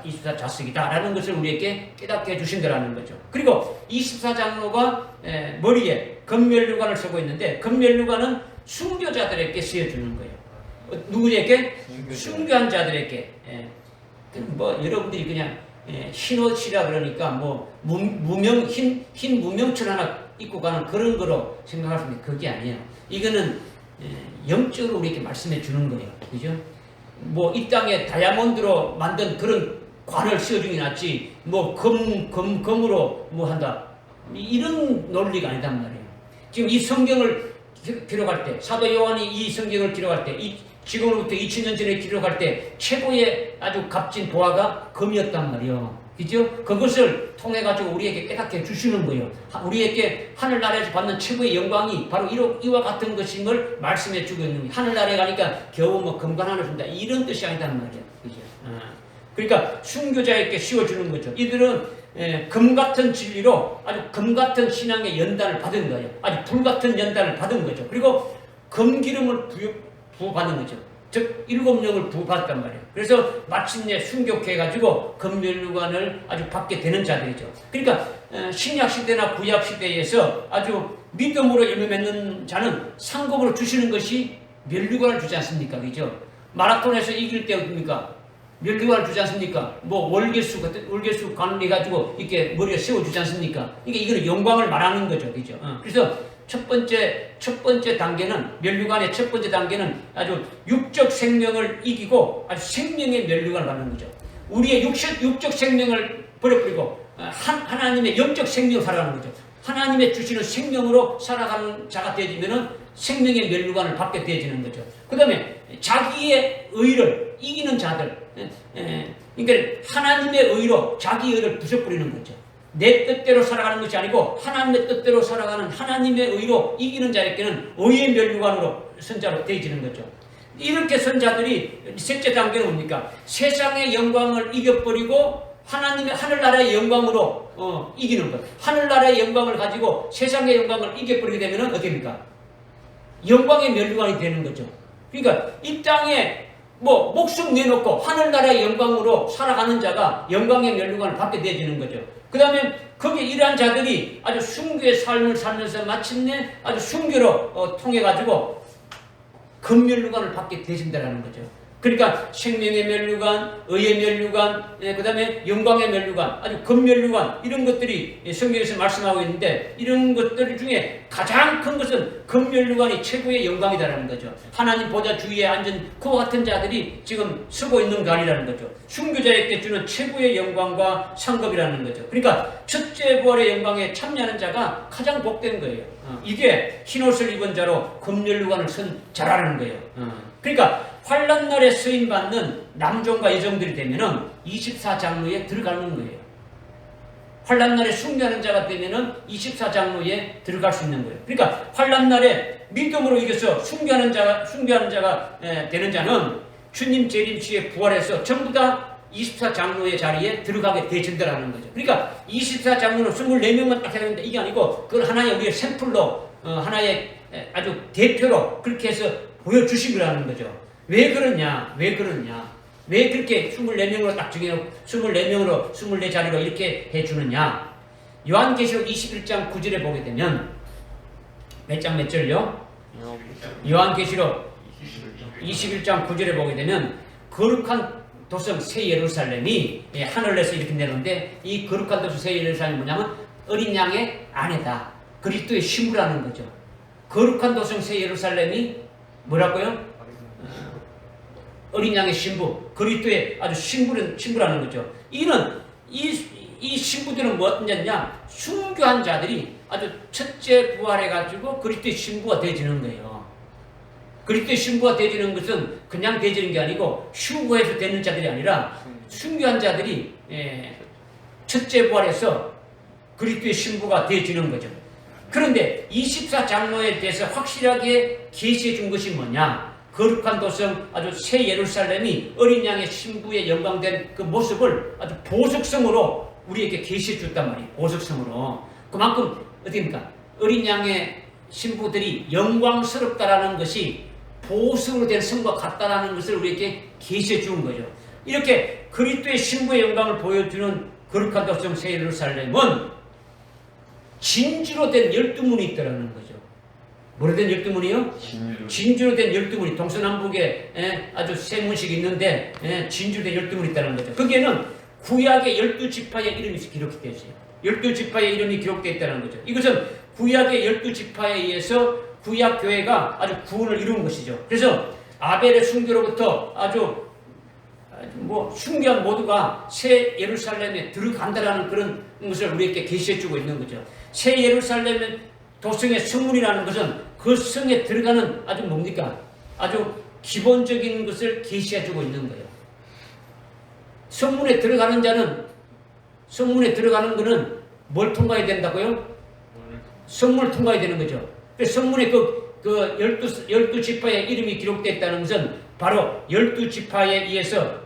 24좌석이다라는 것을 우리에게 깨닫게 해주신다라는 거죠. 그리고 24장로가 머리에 금면류관을 쓰고 있는데 금면류관은 순교자들에게 쓰여주는 거예요. 누구에게? 순교한 자들에게. 뭐 여러분들이 그냥 흰옷이라 그러니까 뭐 흰 무명철 하나 입고 가는 그런 거로 생각하시면 그게 아니에요. 이거는 영적으로 우리에게 말씀해 주는 거예요. 그죠? 뭐 이 땅에 다이아몬드로 만든 그런 관을 씌워주는 게 낫지, 뭐 금으로 뭐 한다, 이런 논리가 아니단 말이에요. 지금 이 성경을 기록할 때, 사도 요한이 이 성경을 기록할 때, 지금으로부터 2000년 전에 기록할 때 최고의 아주 값진 보화가 금이었단 말이에요. 그죠? 그것을 통해가지고 우리에게 깨닫게 해주시는 거예요. 우리에게 하늘나라에서 받는 최고의 영광이 바로 이와 같은 것인 걸 말씀해주고 있는 거예요. 하늘나라에 가니까 겨우 뭐 금관 하나 준다, 이런 뜻이 아니단 말이에요. 그죠? 그러니까 순교자에게 씌워주는 거죠. 이들은 금같은 진리로 아주 금같은 신앙의 연단을 받은 거예요. 아주 불같은 연단을 받은 거죠. 그리고 금기름을 부어받는 거죠. 즉 7영을 부받았단 말이에요. 그래서 마침내 순교케 해가지고 금면류관을 아주 받게 되는 자들이죠. 그러니까 신약 시대나 구약 시대에서 아주 믿음으로 열매 맺는 자는 상급으로 주시는 것이 면류관을 주지 않습니까? 그죠? 마라톤에서 이길 때 어떻습니까? 면류관을 주지 않습니까? 뭐 월계수 관을 해가지고 이렇게 머리에 세워주지 않습니까? 이거는 영광을 말하는 거죠, 그죠? 그래서 첫 번째 단계는 면류관의 첫 번째 단계는 아주 육적 생명을 이기고 아주 생명의 면류관을 받는 거죠. 우리의 육적 생명을 버려버리고 하나님의 영적 생명을 살아가는 거죠. 하나님의 주시는 생명으로 살아가는 자가 되어지면은 생명의 면류관을 받게 되어지는 거죠. 그 다음에 자기의 의를 이기는 자들, 그러니까 하나님의 의로 자기 의를 부숴버리는 거죠. 내 뜻대로 살아가는 것이 아니고 하나님의 뜻대로 살아가는 하나님의 의로 이기는 자에게는 의의 면류관으로 선자로 되어지는 거죠. 이렇게 선자들이 셋째 단계는 뭡니까? 세상의 영광을 이겨버리고 하나님의 하늘나라의 영광으로 이기는 것. 하늘나라의 영광을 가지고 세상의 영광을 이겨버리게 되면 어떻습니까? 영광의 면류관이 되는 거죠. 그러니까 이 땅에 뭐 목숨 내놓고 하늘나라의 영광으로 살아가는 자가 영광의 면류관을 받게 되어지는 거죠. 그 다음에 거기에 이러한 자들이 아주 순교의 삶을 살면서 마침내 아주 순교로 통해가지고 금면류관을 받게 되신다는 거죠. 그러니까 생명의 면류관, 의의 면류관, 그 다음에 영광의 면류관, 아주 금면류관 이런 것들이 성경에서 말씀하고 있는데 이런 것들 중에 가장 큰 것은 금면류관이 최고의 영광이다라는 거죠. 하나님 보좌 주위에 앉은 그와 같은 자들이 지금 서고 있는 간이라는 거죠. 순교자에게 주는 최고의 영광과 상급이라는 거죠. 그러니까 첫째 부활의 영광에 참여하는 자가 가장 복된 거예요. 이게 흰옷을 입은 자로 금면류관을 쓴 자라는 거예요. 그러니까 환란날에 쓰임받는 남종과 여종들이 되면은 24장로에 들어가는 거예요. 환란날에 순교하는 자가 되면은 24장로에 들어갈 수 있는 거예요. 그러니까 환란날에 믿음으로 이겨서 순교하는 자가 되는 자는 주님 재림 시에 부활해서 전부 다 24장로의 자리에 들어가게 되진다라는 거죠. 그러니까 24장로는 24명만 딱 해야 되는데 이게 아니고 그걸 하나의 우리의 샘플로 하나의 아주 대표로 그렇게 해서 보여주신 거라는 거죠. 왜 그러냐? 왜 그렇게 24명으로 딱 정해놓고 24명으로 24자리로 이렇게 해주느냐? 요한계시록 21장 9절에 보게 되면 몇 절요? 요한계시록 21장 9절에 보게 되면 거룩한 도성 새 예루살렘이 하늘에서 이렇게 내놓는데 이 거룩한 도성 새 예루살렘이 뭐냐면 어린 양의 아내다. 그리스도의 신부라는 거죠. 거룩한 도성 새 예루살렘이 뭐라고요? 어린 양의 신부, 그리스도의 아주 신부라는 거죠. 이 신부들은 뭐였냐? 순교한 자들이 아주 첫째 부활해가지고 그리스도의 신부가 되어지는 거예요. 그리스도의 신부가 되어지는 것은 그냥 되어지는 게 아니고 휴거해서 되는 자들이 아니라 순교한 자들이 첫째 부활해서 그리스도의 신부가 되어지는 거죠. 그런데 24장로에 대해서 확실하게 계시해 준 것이 뭐냐? 거룩한 도성 아주 새 예루살렘이 어린 양의 신부의 영광된 그 모습을 아주 보석성으로 우리에게 계시해 줬단 말이에요. 보석성으로. 그만큼 어디입니까? 어린 양의 신부들이 영광스럽다라는 것이 보석으로 된 성과 같다라는 것을 우리에게 계시해 준 거죠. 이렇게 그리스도의 신부의 영광을 보여주는 거룩한 도성 새 예루살렘은 진주로 된 12문이 있다라는 거죠. 뭐로 된 12문이요? 진주로 된 12문이 동서남북에 아주 세 문씩 있는데 진주로 된 12문이 있다는 거죠. 거기에는 구약의 12지파의 이름이 기록되어 있어요. 12지파의 이름이 기록되어 있다는 거죠. 이것은 구약의 12지파에 의해서 구약교회가 아주 구원을 이룬 것이죠. 그래서 아벨의 순교로부터 아주 순교한 모두가 새 예루살렘에 들어간다라는 그런 것을 우리에게 계시해주고 있는 거죠. 새 예루살렘의 도성의 성문이라는 것은 그 성에 들어가는 아주 뭡니까? 아주 기본적인 것을 계시해주고 있는 거예요. 성문에 들어가는 자는 성문에 들어가는 것은 뭘 통과해야 된다고요? 성문을 통과해야 되는 거죠. 성문에 그 12지파의 이름이 기록되어 있다는 것은 바로 12지파에 의해서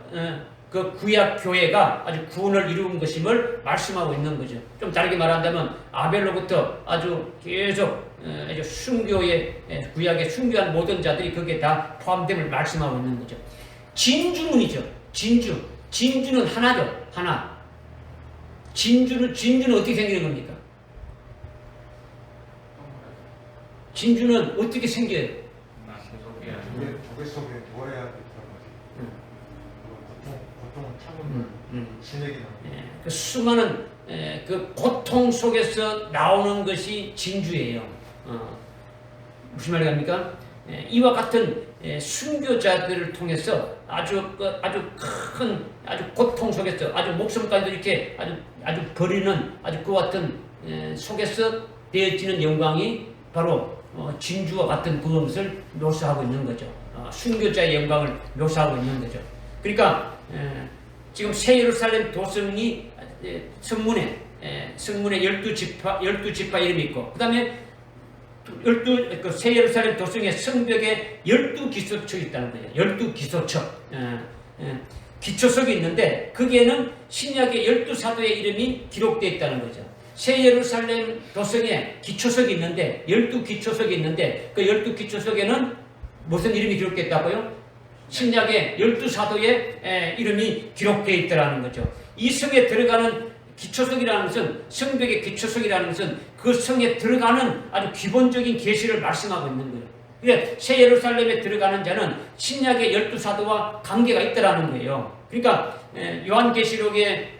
그 구약 교회가 아주 구원을 이룬 것임을 말씀하고 있는 거죠. 좀 다르게 말한다면 아벨로부터 아주 계속 아주 순교의 구약에 순교한 모든 자들이 거기에 다 포함됨을 말씀하고 있는 거죠. 진주문이죠. 진주는 하나죠. 하나. 진주는 어떻게 생기는 겁니까? 진주는 어떻게 생겨요? 조개 속에 뭐해야 됐던 거지. 그 수많은 그 고통 속에서 나오는 것이 진주예요. 무슨 말입니까? 이와 같은 순교자들을 통해서 아주 큰 고통 속에서 아주 목숨까지도 이렇게 아주 버리는 그와 같은 속에서 되어지는 영광이 바로 진주와 같은 그것을 묘사하고 있는 거죠. 순교자의 영광을 묘사하고 있는 거죠. 그러니까 지금 새 예루살렘 도성이 성문에 12지파 이름이 있고, 그 다음에 새 예루살렘 도성의 성벽에 12기초석이 있다는 거예요. 12기초석. 기초석이 있는데, 거기에는 신약의 12사도의 이름이 기록되어 있다는 거죠. 새 예루살렘 도성에 기초석이 있는데, 12기초석이 있는데, 그 12기초석에는 무슨 이름이 기록되어 있다고요? 신약의 12사도의 이름이 기록되어 있다는 거죠. 이 성에 들어가는 기초석이라는 것은, 성벽의 기초석이라는 것은 그 성에 들어가는 아주 기본적인 계시를 말씀하고 있는 거예요. 그러니까 새 예루살렘에 들어가는 자는 신약의 12사도와 관계가 있다는 거예요. 그러니까 요한계시록의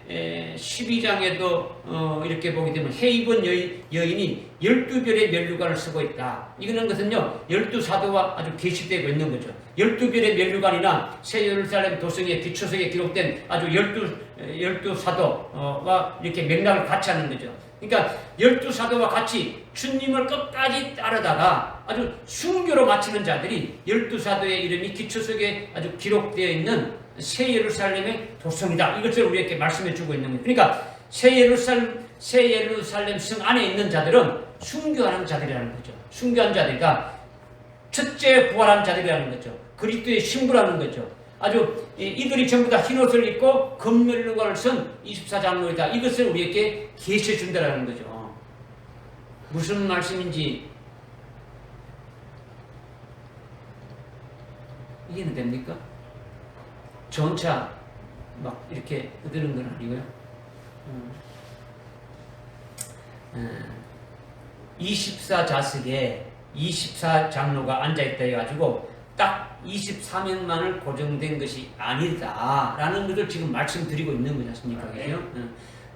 12장에도 이렇게 보게 되면 해 입은 여인이 12별의 면류관을 쓰고 있다. 이거는 것은요 12사도와 아주 계시되고 있는 거죠. 12별의 면류관이나 새 예루살렘 도성의 기초석에 기록된 아주 12사도와 이렇게 맥락을 같이 하는 거죠. 그러니까 12사도와 같이 주님을 끝까지 따르다가 아주 순교로 마치는 자들이 12사도의 이름이 기초석에 아주 기록되어 있는 새 예루살렘의 도성이다. 이것을 우리에게 말씀해 주고 있는 거예요. 그러니까 새 예루살렘 성 안에 있는 자들은 순교하는 자들이라는 거죠. 순교한 자들이다. 첫째 부활한 자들이라는 거죠. 그리스도의 신부라는 거죠. 아주 이들이 전부 다 흰옷을 입고 금면류관을 쓴 24장로이다. 이것을 우리에게 계시해 준다는 거죠. 무슨 말씀인지 이해는 됩니까? 전차 막 이렇게 흐드는 건 아니고요. 24좌석에 24장로가 앉아있다 해가지고 딱 24명만을 고정된 것이 아니다라는 것을 지금 말씀드리고 있는 거지 않습니까? 그죠?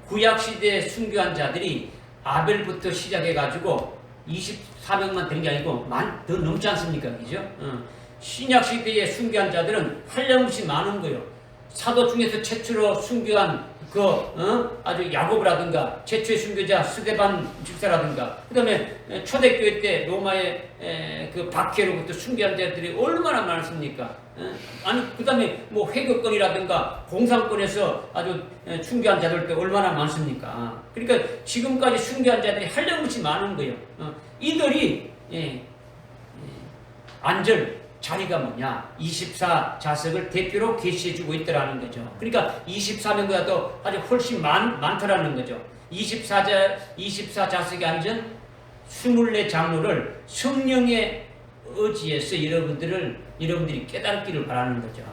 구약시대에 순교한 자들이 아벨부터 시작해가지고 24명만 된 게 아니고 더 넘지 않습니까? 그죠? 신약시대에 순교한 자들은 한량없이 많은 거예요. 사도 중에서 최초로 순교한 아주 야고보라든가 최초의 순교자 스데반 집사라든가, 그 다음에 초대교회 때 로마의 그 박해로부터 순교한 자들이 얼마나 많습니까? 그 다음에 뭐 회교권이라든가 공산권에서 아주 순교한 자들도 얼마나 많습니까? 그러니까 지금까지 순교한 자들이 한량없이 많은 거예요. 이들이 안절 자리가 뭐냐? 24좌석을 대표로 계시해주고 있더라는 거죠. 그러니까 24명보다도 아주 훨씬 많더라는 거죠. 24좌석에 앉은 24장로를 성령의 의지에서 여러분들이 깨닫기를 바라는 거죠.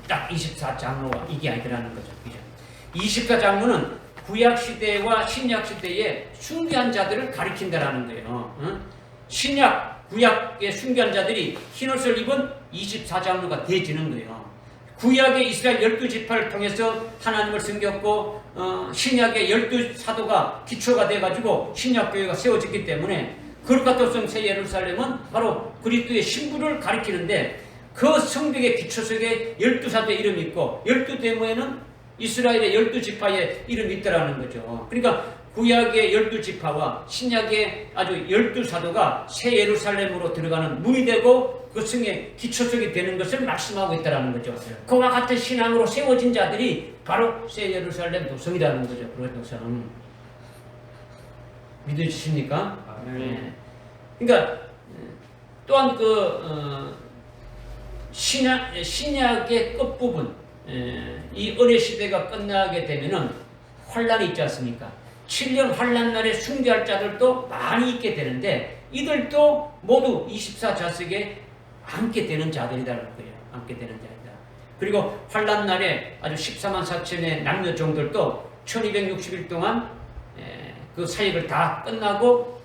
딱 24장로가 이게 아니더라는 거죠. 24장로는 구약시대와 신약시대의 순교한 자들을 가리킨다라는 거예요. 구약의 순교한 자들이 흰옷을 입은 24장로가 되어지는 거예요. 구약의 이스라엘 12지파를 통해서 하나님을 섬겼고 신약의 12사도가 기초가 돼가지고 신약교회가 세워졌기 때문에 거룩한 새 예루살렘은 바로 그리스도의 신부를 가리키는데, 그 성벽의 기초석에 12사도의 이름이 있고 12대모에는 이스라엘의 12지파의 이름이 있다라는 거죠. 그러니까 구약의 12지파와 신약의 아주 12사도가 새 예루살렘으로 들어가는 문이 되고 그 성의 기초석이 되는 것을 말씀하고 있다는 거죠. 그와 같은 신앙으로 세워진 자들이 바로 새 예루살렘 도성이라는 거죠. 그 도성. 믿으십니까? 네. 그러니까 또한 신약의 끝부분, 이 은혜 시대가 끝나게 되면은 환란이 있지 않습니까? 7년 환란 날에 순교할 자들도 많이 있게 되는데, 이들도 모두 24좌석에 앉게 되는 자들이라는 거예요. 앉게 되는 자들이다. 그리고 환란 날에 아주 14만 4천의 남녀 종들도 1260일 동안 그 사역을 다 끝나고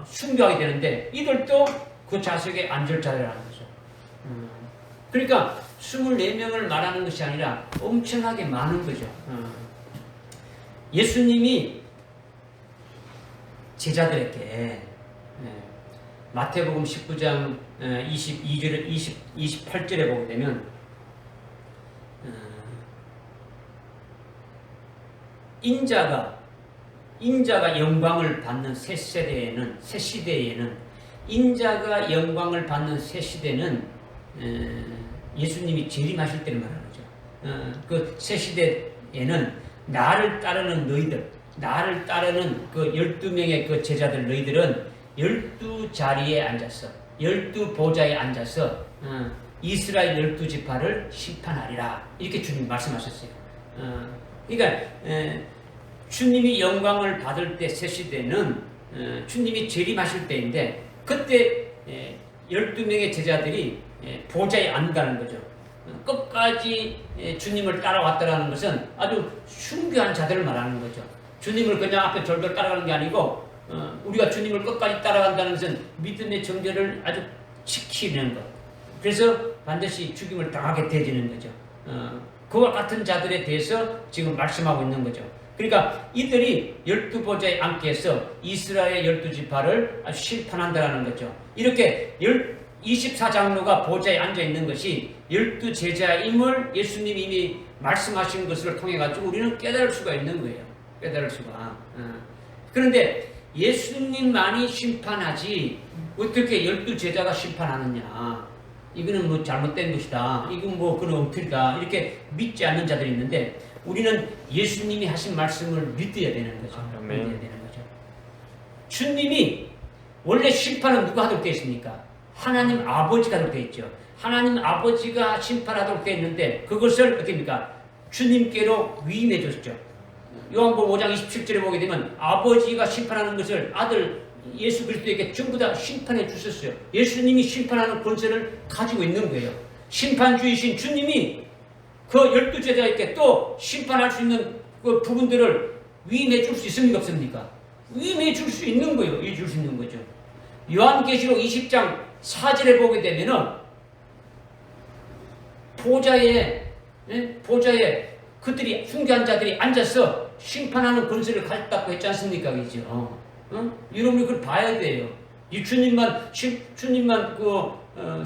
순교하게 되는데, 이들도 그 좌석에 앉을 자들이라는 거죠. 그러니까 24명을 말하는 것이 아니라 엄청나게 많은 거죠. 예수님이 제자들에게 마태복음 19장 22절 28절에 보게 되면 인자가 영광을 받는 새 시대에는 인자가 영광을 받는 새 시대는 예수님이 재림하실 때를 말하는 거죠. 그 새 시대에는 나를 따르는 너희들, 나를 따르는 그 12명의 그 제자들 너희들은 12자리에 앉아서 12보좌에 앉아서 이스라엘 12지파를 심판하리라 이렇게 주님 말씀하셨어요. 그러니까 주님이 영광을 받을 때 새 시대는 주님이 재림하실 때인데 그때 12명의 제자들이 보좌에 앉는다는 거죠. 끝까지 주님을 따라왔다는 것은 아주 숭배한 자들을 말하는 거죠. 주님을 그냥 앞에 절절 따라가는 게 아니고 우리가 주님을 끝까지 따라간다는 것은 믿음의 정죄를 아주 지키는 것. 그래서 반드시 죽임을 당하게 되지는 거죠. 그와 같은 자들에 대해서 지금 말씀하고 있는 거죠. 그러니까 이들이 12보좌에 앉게 해서 이스라엘 12지파를 심판한다는 거죠. 이렇게 24장로가 보좌에 앉아있는 것이 12제자임을 예수님이 이미 말씀하신 것을 통해 가지고 우리는 깨달을 수가 있는 거예요. 깨달을 수가. 그런데 예수님만이 심판하지 어떻게 12제자가 심판하느냐. 이거는 뭐 잘못된 것이다. 이건 뭐 그런 엉터리다. 이렇게 믿지 않는 자들이 있는데 우리는 예수님이 하신 말씀을 믿어야 되는 거죠. 믿어야 되는 거죠. 주님이 원래 심판은 누가 하도록 되어 있습니까? 하나님 아버지가 하도록 되어 있죠. 하나님 아버지가 심판하도록 되어 있는데 그것을 어떻게입니까? 주님께로 위임해 줬죠. 요한복음 5장 27절에 보게 되면 아버지가 심판하는 것을 아들 예수 그리스도에게 전부 다 심판해 주셨어요. 예수님이 심판하는 권세를 가지고 있는 거예요. 심판주이신 주님이 그 12제자에게 또 심판할 수 있는 그 부분들을 위임해 줄 수 있습니까? 없습니까? 위임해 줄 수 있는 거예요. 위임해 줄 수 있는 거죠. 요한계시록 20장 4절에 보게 되면은 보좌에 그들이 숭배한 자들이 앉아서 심판하는 권세를 가졌다고 했지 않습니까? 그죠? 여러분이 그걸 봐야 돼요. 이 주님만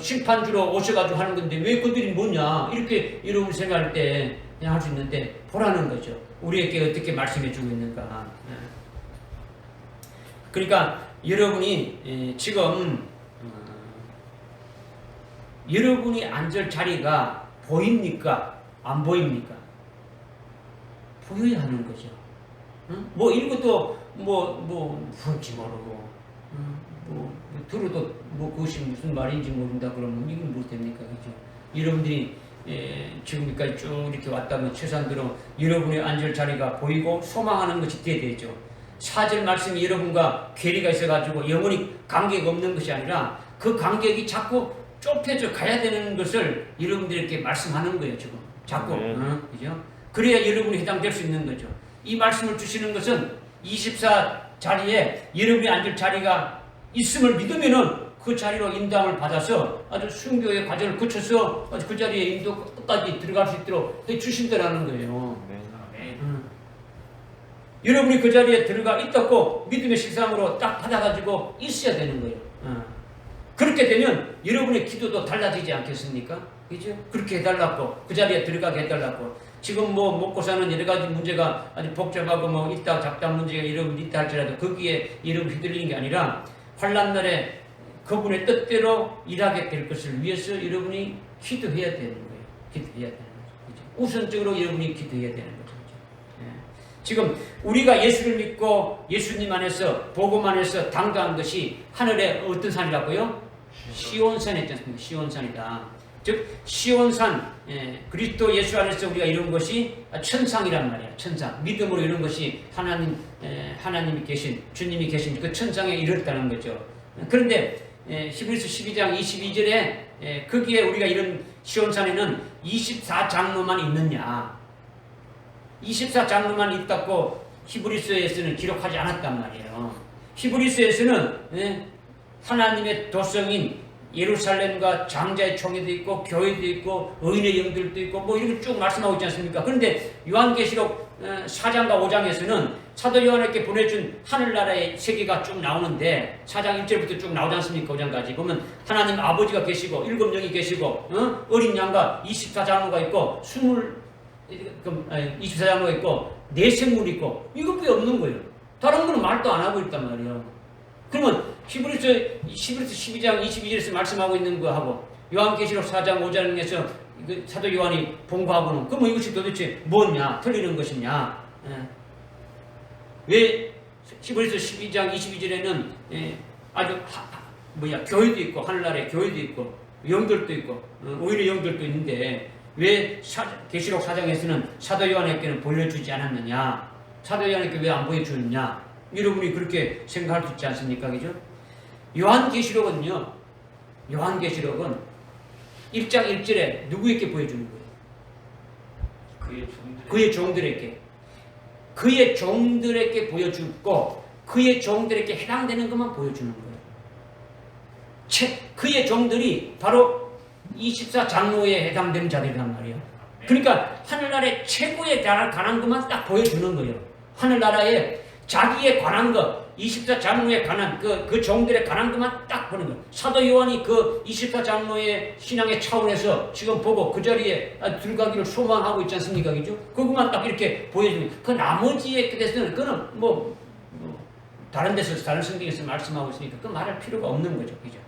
심판주로 오셔가지고 하는 건데 왜 그들이 뭐냐 이렇게 여러분 생각할 때 그냥 할 수 있는데 보라는 거죠. 우리에게 어떻게 말씀해 주고 있는가. 그러니까 여러분이 지금 여러분이 앉을 자리가 보입니까? 안 보입니까? 보여야 하는 거죠. 뭐 이것도 뭔지 모르고 들어도 그것이 무슨 말인지 모른다 그러면 이건 뭐 됩니까? 그죠? 여러분들이 지금까지 쭉 이렇게 왔다면 최소한대로 여러분의 앉을 자리가 보이고 소망하는 것이 돼야 되죠. 4절 말씀이 여러분과 괴리가 있어가지고 영원히 관계가 없는 것이 아니라 그 관계가 자꾸 좁혀져 가야 되는 것을 여러분들에게 말씀하는 거예요. 지금 자꾸 그죠? 그래야 여러분이 해당될 수 있는 거죠. 이 말씀을 주시는 것은 24자리에 여러분이 앉을 자리가 있음을 믿으면은 그 자리로 인도함을 받아서 아주 순교의 과정을 거쳐서 그 자리에 인도 끝까지 들어갈 수 있도록 해 주신다라는 거예요. 여러분이 그 자리에 들어가 있다고 믿음의 실상으로 딱 받아가지고 있어야 되는 거예요. 그렇게 되면 여러분의 기도도 달라지지 않겠습니까? 그죠? 그렇게 해달라고, 그 자리에 들어가게 해달라고. 지금 뭐 먹고 사는 여러 가지 문제가 아주 복잡하고 뭐 있다 잡다 문제가 여러분 있다 할지라도 거기에 여러분 휘둘리는 게 아니라 환난 날에 그분의 뜻대로 일하게 될 것을 위해서 여러분이 기도해야 되는 거예요. 기도해야 되는 거죠. 그죠? 우선적으로 여러분이 기도해야 되는 거죠. 지금 우리가 예수를 믿고 예수님 안에서 복음 안에서 당도한 것이 하늘의 어떤 산이라고요? 시온산이 있지 않습니까? 시온산이다. 즉 시온산 그리스도 예수 안에서 우리가 이룬 것이 천상이란 말이야. 천상. 믿음으로 이룬 것이 하나님이 계신 주님이 계신 그 천상에 이르렀다는 거죠. 그런데 히브리서 12장 22절에 거기에 우리가 이런 시온산에는 24장로만 있느냐. 24장로만 있다고 히브리서에서는 기록하지 않았단 말이에요. 히브리서에서는 하나님의 도성인 예루살렘과 장자의 총회도 있고 교회도 있고 의인의 영들도 있고 뭐 이렇게 쭉 말씀하고 있지 않습니까? 그런데 요한계시록 4장과 5장에서는 사도 요한에게 보내준 하늘나라의 세계가 쭉 나오는데 4장 1절부터 쭉 나오지 않습니까? 5장까지 보면 하나님 아버지가 계시고 7영이 계시고 어린 양과 24장로가 있고 24장로가 있고 4생물이 있고 이것밖에 없는 거예요. 다른 거는 말도 안 하고 있단 말이에요. 그러면 히브리서 12장 22절에서 말씀하고 있는 거하고 요한계시록 4장 5장에서 사도 요한이 본거하고는 그러면 이것이 도대체 뭐냐? 틀리는 것이냐? 왜 히브리서 12장 22절에는 아주 교회도 있고 하늘나라에 교회도 있고 영들도 있고 오히려 영들도 있는데 왜 계시록 4장에서는 사도 요한에게는 보여주지 않았느냐? 사도 요한에게 왜 안 보여주느냐? 여러분이 그렇게 생각할 수 있지 않습니까? 그죠? 요한계시록은 1장 1절에 누구에게 보여주는 거예요? 그의 종들에게. 그의 종들에게 보여주고 그의 종들에게 해당되는 것만 보여주는 거예요. 그의 종들이 바로 24장로에 해당되는 자들이란 말이에요. 그러니까 하늘나라의 최고에 관한 것만 딱 보여주는 거예요. 하늘나라에 자기에 관한 것, 24장로에 관한 그 종들에 관한 것만 딱 보는 거예요. 사도 요한이 그 24장로의 신앙의 차원에서 지금 보고 그 자리에 들어가기를 소망하고 있지 않습니까? 그죠? 그것만 딱 이렇게 보여주는 그 나머지에 대해서는 그거는 다른 데서 다른 성경에서 말씀하고 있으니까 그 말할 필요가 없는 거죠. 그죠?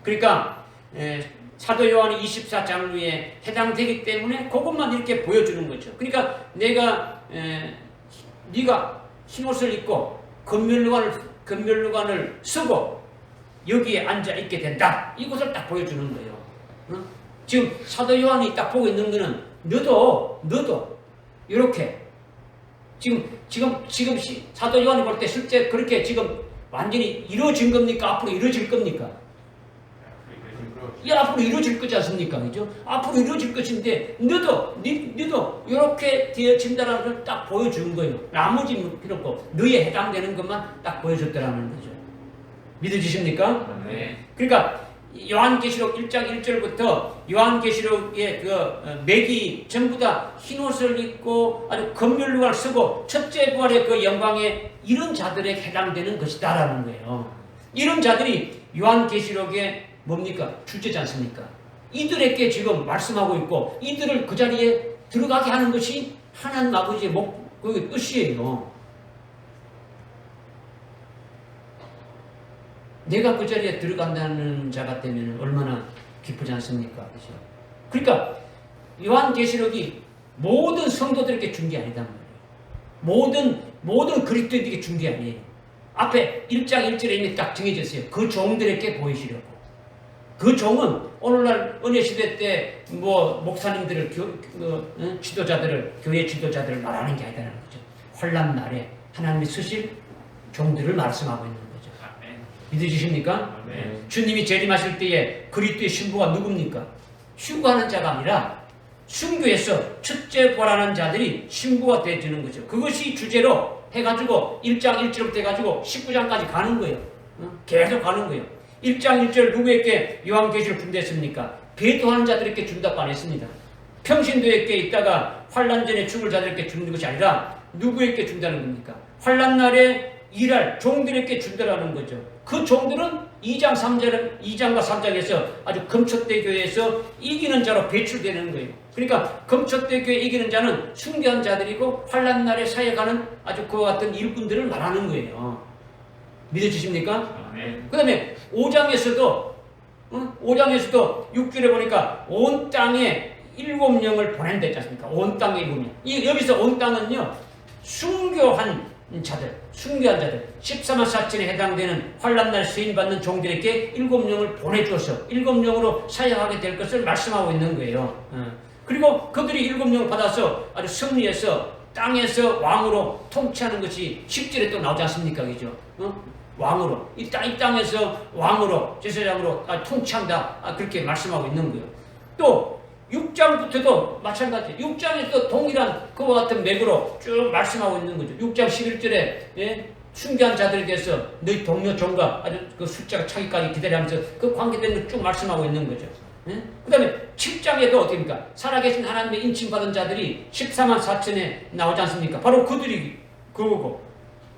그러니까 사도 요한이 24장로에 해당되기 때문에 그것만 이렇게 보여주는 거죠. 그러니까 네가 흰옷을 입고 금면류관을 쓰고 여기에 앉아 있게 된다. 이것을 딱 보여주는 거예요. 지금 사도 요한이 딱 보고 있는 거는 너도 이렇게 지금 사도 요한이 볼 때 실제 그렇게 지금 완전히 이루어진 겁니까? 앞으로 이루어질 겁니까? 앞으로 이루어질 거지 않습니까? 그죠? 앞으로 이루어질 것인데, 너도 이렇게 되어진다는 걸 딱 보여준 거예요. 나머지는 필요 없고, 너에 해당되는 것만 딱 보여줬다라는 거죠. 믿어지십니까? 네. 그러니까, 요한계시록 1장 1절부터 요한계시록의 맥이 전부 다 흰옷을 입고 아주 검면류관을 쓰고 첫째 부활의 그 영광에 이런 자들에 해당되는 것이다라는 거예요. 이런 자들이 요한계시록의 뭡니까? 주제지 않습니까? 이들에게 지금 말씀하고 있고 이들을 그 자리에 들어가게 하는 것이 하나님 아버지의 그 뜻이에요. 내가 그 자리에 들어간다는 자가 되면 얼마나 기쁘지 않습니까? 그렇죠? 그러니까 요한계시록이 모든 성도들에게 준 게 아니다 말이에요. 모든 그리스도인들에게 준 게 아니에요. 앞에 1장 1절에 이미 딱 정해졌어요. 그 종들에게 보이시려고. 그 종은 오늘날 은혜시대 때 목사님들을 지도자들을 교회 지도자들을 말하는 게 아니라는 거죠. 환난 날에 하나님이 쓰실 종들을 말씀하고 있는 거죠. 믿으십니까? 주님이 재림하실 때에 그리스도의 신부가 누굽니까? 휴거하는 자가 아니라 순교해서 첫째 부활하는 자들이 신부가 되어지는 거죠. 그것이 주제로 해가지고 1장 1절부터 해가지고 19장까지 가는 거예요. 계속 가는 거예요. 1장 1절 누구에게 요한계시를 준댔습니까? 배도하는 자들에게 준다고 안 했습니다. 평신도에게 있다가 환난 전에 죽을 자들에게 주는 것이 아니라 누구에게 준다는 겁니까? 환난 날에 일할 종들에게 준다라는 거죠. 그 종들은 2장과 3장에서 아주 금초대 교회에서 이기는 자로 배출되는 거예요. 그러니까 금초대 교회 이기는 자는 순교한 자들이고 환난 날에 사역하는 아주 그와 같은 일꾼들을 말하는 거예요. 믿어지십니까? 그 다음에 5장에서도 6절에 보니까 온 땅에 7영을 보낸다 했지 않습니까? 온 땅에 7영. 여기서 온 땅은요, 순교한 자들, 14만 4천에 해당되는 환난날 수인받는 종들에게 7영을 보내주어서 7영으로 사역하게 될 것을 말씀하고 있는 거예요. 그리고 그들이 7영을 받아서 아주 승리해서 땅에서 왕으로 통치하는 것이 10절에 또 나오지 않습니까? 그죠? 왕으로. 이 땅에서 왕으로, 제사장으로 통치한다. 그렇게 말씀하고 있는 거예요. 또 6장부터도 마찬가지. 6장에서 동일한 그와 같은 맥으로 쭉 말씀하고 있는 거죠. 6장 11절에 순교한 자들에 대해서 너희 동료 종과 아주 그 숫자가 차기까지 기다리면서 그 관계되는 걸 쭉 말씀하고 있는 거죠. 예? 그 다음에 7장에도 어떻습니까? 살아계신 하나님의 인침받은 자들이 14만 4천에 나오지 않습니까? 바로 그들이 그거고.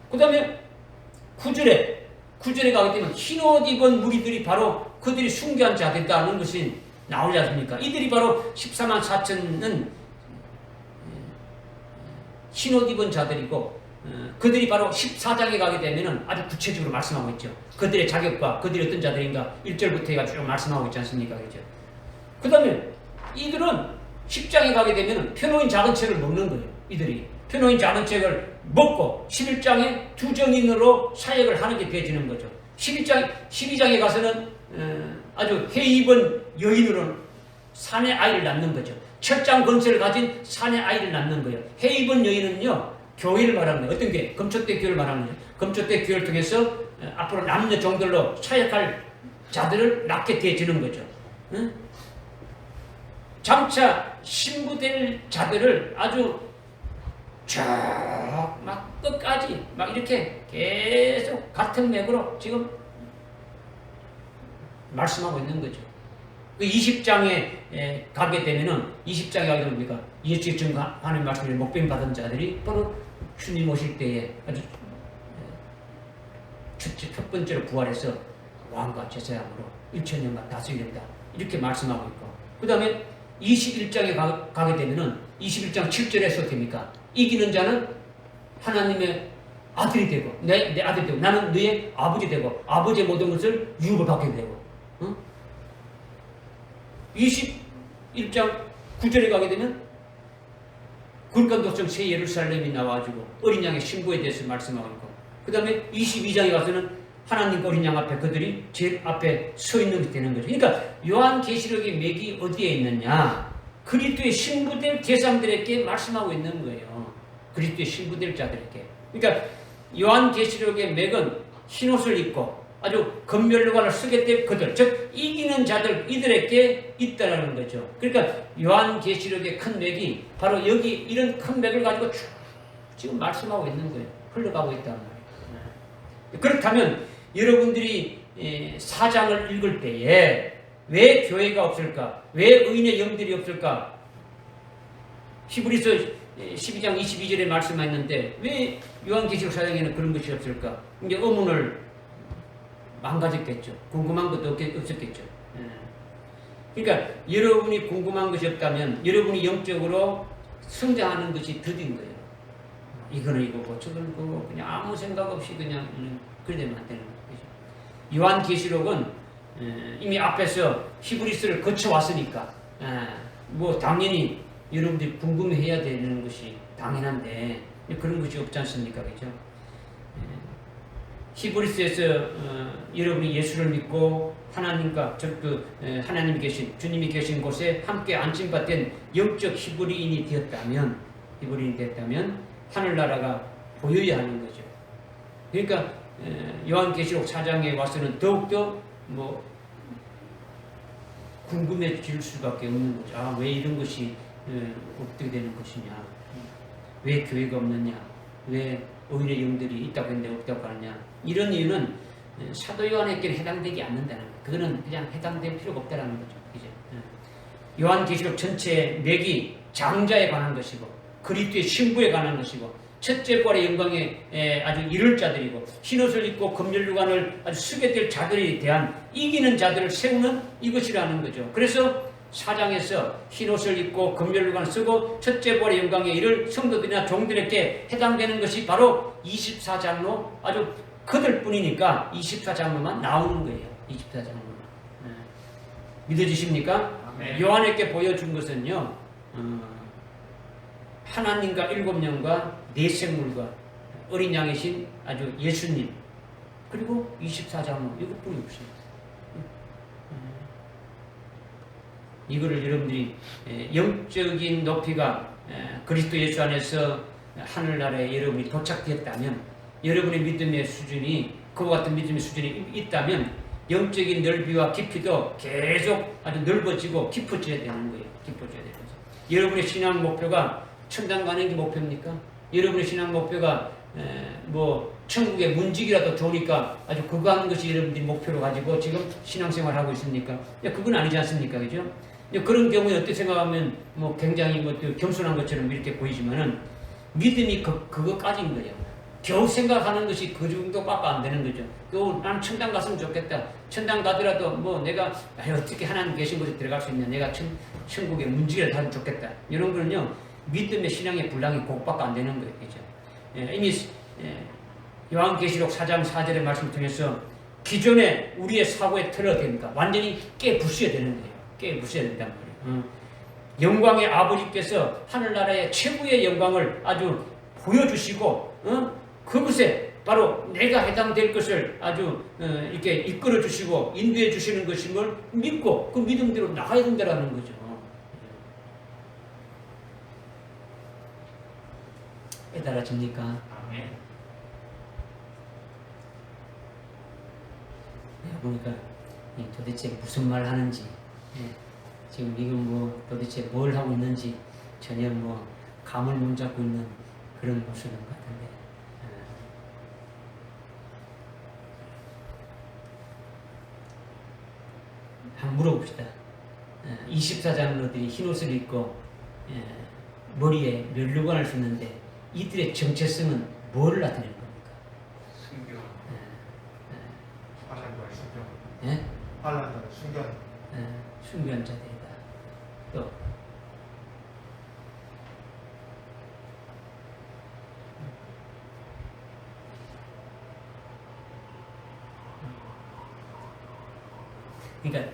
그 다음에 9절에 가게 되면 흰옷 입은 무리들이 바로 그들이 순교한 자들이다는 것이 나오지 않습니까? 이들이 바로 14만 4천은 흰옷 입은 자들이고 그들이 바로 14장에 가게 되면 아주 구체적으로 말씀하고 있죠. 그들의 자격과 그들이 어떤 자들인가 1절부터 해가지고 말씀하고 있지 않습니까? 그렇죠? 그 다음에 이들은 10장에 가게 되면 펴놓인 작은 책을 먹는 거예요. 이들이 펴놓인 작은 책을 먹고 11장에 두 정인으로 사역을 하는 게 되어지는 거죠. 12장에 가서는 아주 해 입은 여인으로 사내 아이를 낳는 거죠. 철장 건설을 가진 사내 아이를 낳는 거예요. 해 입은 여인은요, 교회를 말하는 거예요. 어떤 게? 검초대 교회를 말하는 거죠. 검초대 교회를 통해서 앞으로 남녀 종들로 사역할 자들을 낳게 되어지는 거죠. 응? 장차 신부될 자들을 아주 쫙 막 끝까지 막 이렇게 계속 같은 맥으로 지금 말씀하고 있는 거죠. 그 20장에 가게 되면은 20장에 가게 되면 뭡니까? 예수의 증거하는 말씀을 목배임 받은 자들이 바로 주님 오실 때에 아주 첫 번째로 부활해서 왕과 제사장으로 1000년간 다스리게 된다. 이렇게 말씀하고 있고, 그 다음에 21장에 가게 되면은 21장 7절에서 됩니까? 이기는 자는 하나님의 아들이 되고 내 아들이 되고 나는 너의 아버지 되고 아버지의 모든 것을 유업을 받게 되고, 어? 21장 9절에 가게 되면 굴간 도성 새 예루살렘이 나와가지고 어린 양의 신부에 대해서 말씀하고 있고, 그 다음에 22장에 가서는 하나님 어린 양 앞에 그들이 제일 앞에 서 있는 게 되는 거죠. 그러니까 요한계시록의 맥이 어디에 있느냐? 그리스도의 신부될 대상들에게 말씀하고 있는 거예요. 그리스도의 신부될 자들에게. 그러니까 요한계시록의 맥은 흰옷을 입고 아주 검멸관을 쓰게 될 그들, 즉 이기는 자들, 이들에게 있다라는 거죠. 그러니까 요한계시록의 큰 맥이 바로 여기 이런 큰 맥을 가지고 쭉 지금 말씀하고 있는 거예요. 흘러가고 있단 말이에요. 그렇다면 여러분들이 4장을 읽을 때에 왜 교회가 없을까? 왜 의인의 영들이 없을까? 히브리서 12장 22절에 말씀했는데 왜 요한계시록 4장에는 그런 것이 없을까? 이제 의문을 망가졌겠죠. 궁금한 것도 없었겠죠. 그러니까 여러분이 궁금한 것이 없다면 여러분이 영적으로 성장하는 것이 더딘 거예요. 이거는 이거고 저거는 그거 그냥 아무 생각 없이 그냥 그러면 안 되는 거죠. 요한계시록은 이미 앞에서 히브리서를 거쳐왔으니까 뭐 당연히 여러분들이 궁금해해야 되는 것이 당연한데 그런 것이 없지 않습니까? 그죠? 히브리서에서 여러분이 예수를 믿고 하나님과 하나님이 계신 주님이 계신 곳에 함께 안심받은 영적 히브리인이 되었다면 하늘나라가 보여야 하는 거죠. 그러니까 요한계시록 4장에 와서는 더욱더 뭐 궁금해질 수밖에 없는 거죠. 아, 왜 이런 것이 어떻게 되는 것이냐? 왜 교회가 없느냐? 왜 의인의 영들이 있다고 했는데 없다고 하느냐? 이런 이유는 사도 요한에게는 해당되지 않는다는 거예요. 그거는 그냥 해당될 필요가 없다는 거죠. 그죠? 요한계시록 전체 맥이 장자에 관한 것이고 그리스도의 신부에 관한 것이고 첫째 부활의 영광에 아주 이를 자들이고 흰옷을 입고 검열류관을 아주 쓰게 될 자들에 대한 이기는 자들을 세우는 이것이라는 거죠. 그래서 4장에서 흰옷을 입고 검열류관을 쓰고 첫째 부활의 영광에 이를 성도들이나 종들에게 해당되는 것이 바로 24장로 아주 그들뿐이니까 24장로만 나오는 거예요. 24장로만. 믿어지십니까? 네. 요한에게 보여준 것은요. 하나님과 7명과 4생물과 어린 양이신 아주 예수님 그리고 24장로 이것뿐이 없습니다. 이거를 여러분들이 영적인 높이가 그리스도 예수 안에서 하늘나라에 여러분이 도착되었다면 여러분의 믿음의 수준이 그와 같은 믿음의 수준이 있다면 영적인 넓이와 깊이도 계속 아주 넓어지고 깊어져야 되는 거예요. 깊어져야 되는 거죠. 여러분의 신앙 목표가 천당 가는 게 목표입니까? 여러분의 신앙 목표가 뭐 천국의 문직이라도 좋으니까 아주 그거 하는 것이 여러분들이 목표로 가지고 지금 신앙생활 하고 있습니까? 그건 아니지 않습니까? 그죠? 그런 경우에 어떻게 생각하면 뭐 굉장히 뭐 겸손한 것처럼 이렇게 보이지만은 믿음이 그거까지인 거예요. 겨우 생각하는 것이 그 정도밖에 안 되는 거죠. 나는 천당 갔으면 좋겠다. 천당 가더라도 뭐 내가 어떻게 하나님 계신 곳에 들어갈 수 있냐. 내가 천국의 문지기를 하면 좋겠다. 이런 거는요. 믿음의 신앙의 분량이 그것밖에 안 되는 거예요. 그죠? 이미 요한계시록 4장 4절의 말씀을 통해서 기존의 우리의 사고의 틀을 됩니까? 완전히 깨부수어야 되는 거예요. 깨부수어야 된단 말이에요. 영광의 아버지께서 하늘나라의 최고의 영광을 아주 보여주시고 그것에 바로 내가 해당될 것을 아주 이렇게 이끌어 주시고 인도해 주시는 것인 걸 믿고 그 믿음대로 나가야 된다는 거죠. 깨달아집니까? 아멘. 보니까 도대체 무슨 말 하는지 지금 이건 뭐 도대체 뭘 하고 있는지 전혀 뭐 감을 못 잡고 있는 그런 모습인 것 같은데 한번 물어봅시다. 24장로들이 흰옷을 입고 머리에 면류관을 썼는데 이들의 정체성은 뭐를 나타내는 겁니까? 순교. 환란과 순교. 예? 환란과 순교. 순교한 자들이다. 또 그러니까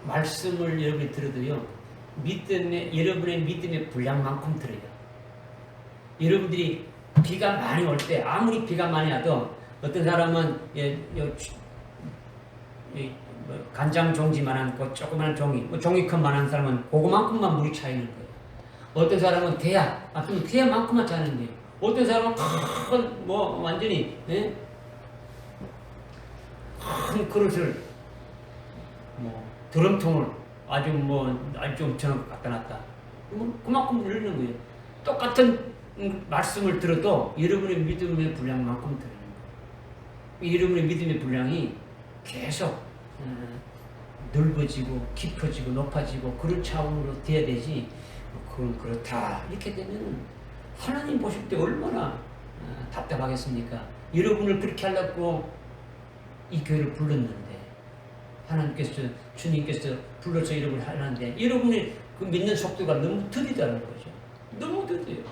말씀을 여러분이 들어도요 여러분의 믿음의 분량만큼 들어요. 여러분들이 비가 많이 올 때 아무리 비가 많이 와도 어떤 사람은 간장 종지만한 그 조그마한 종이컵만한 사람은 그거만큼만 물이 차 있는 거예요. 어떤 사람은 대야만큼만 차는 거예요. 어떤 사람은 큰 완전히 큰 그릇을 드럼통을 아주 엄청 갖다 놨다. 그만큼 늘리는 거예요. 똑같은 말씀을 들어도 여러분의 믿음의 분량만큼 들어요. 여러분의 믿음의 분량이 계속 넓어지고 깊어지고 높아지고 그런 차원으로 돼야 되지. 그건 그렇다 이렇게 되면 하나님 보실 때 얼마나 답답하겠습니까? 여러분을 그렇게 하려고 이 교회를 불렀는데 하나님께서 주님께서 불러서 여러분을 하는데 여러분의 그 믿는 속도가 너무 더디다는 거죠. 너무 더뎌요.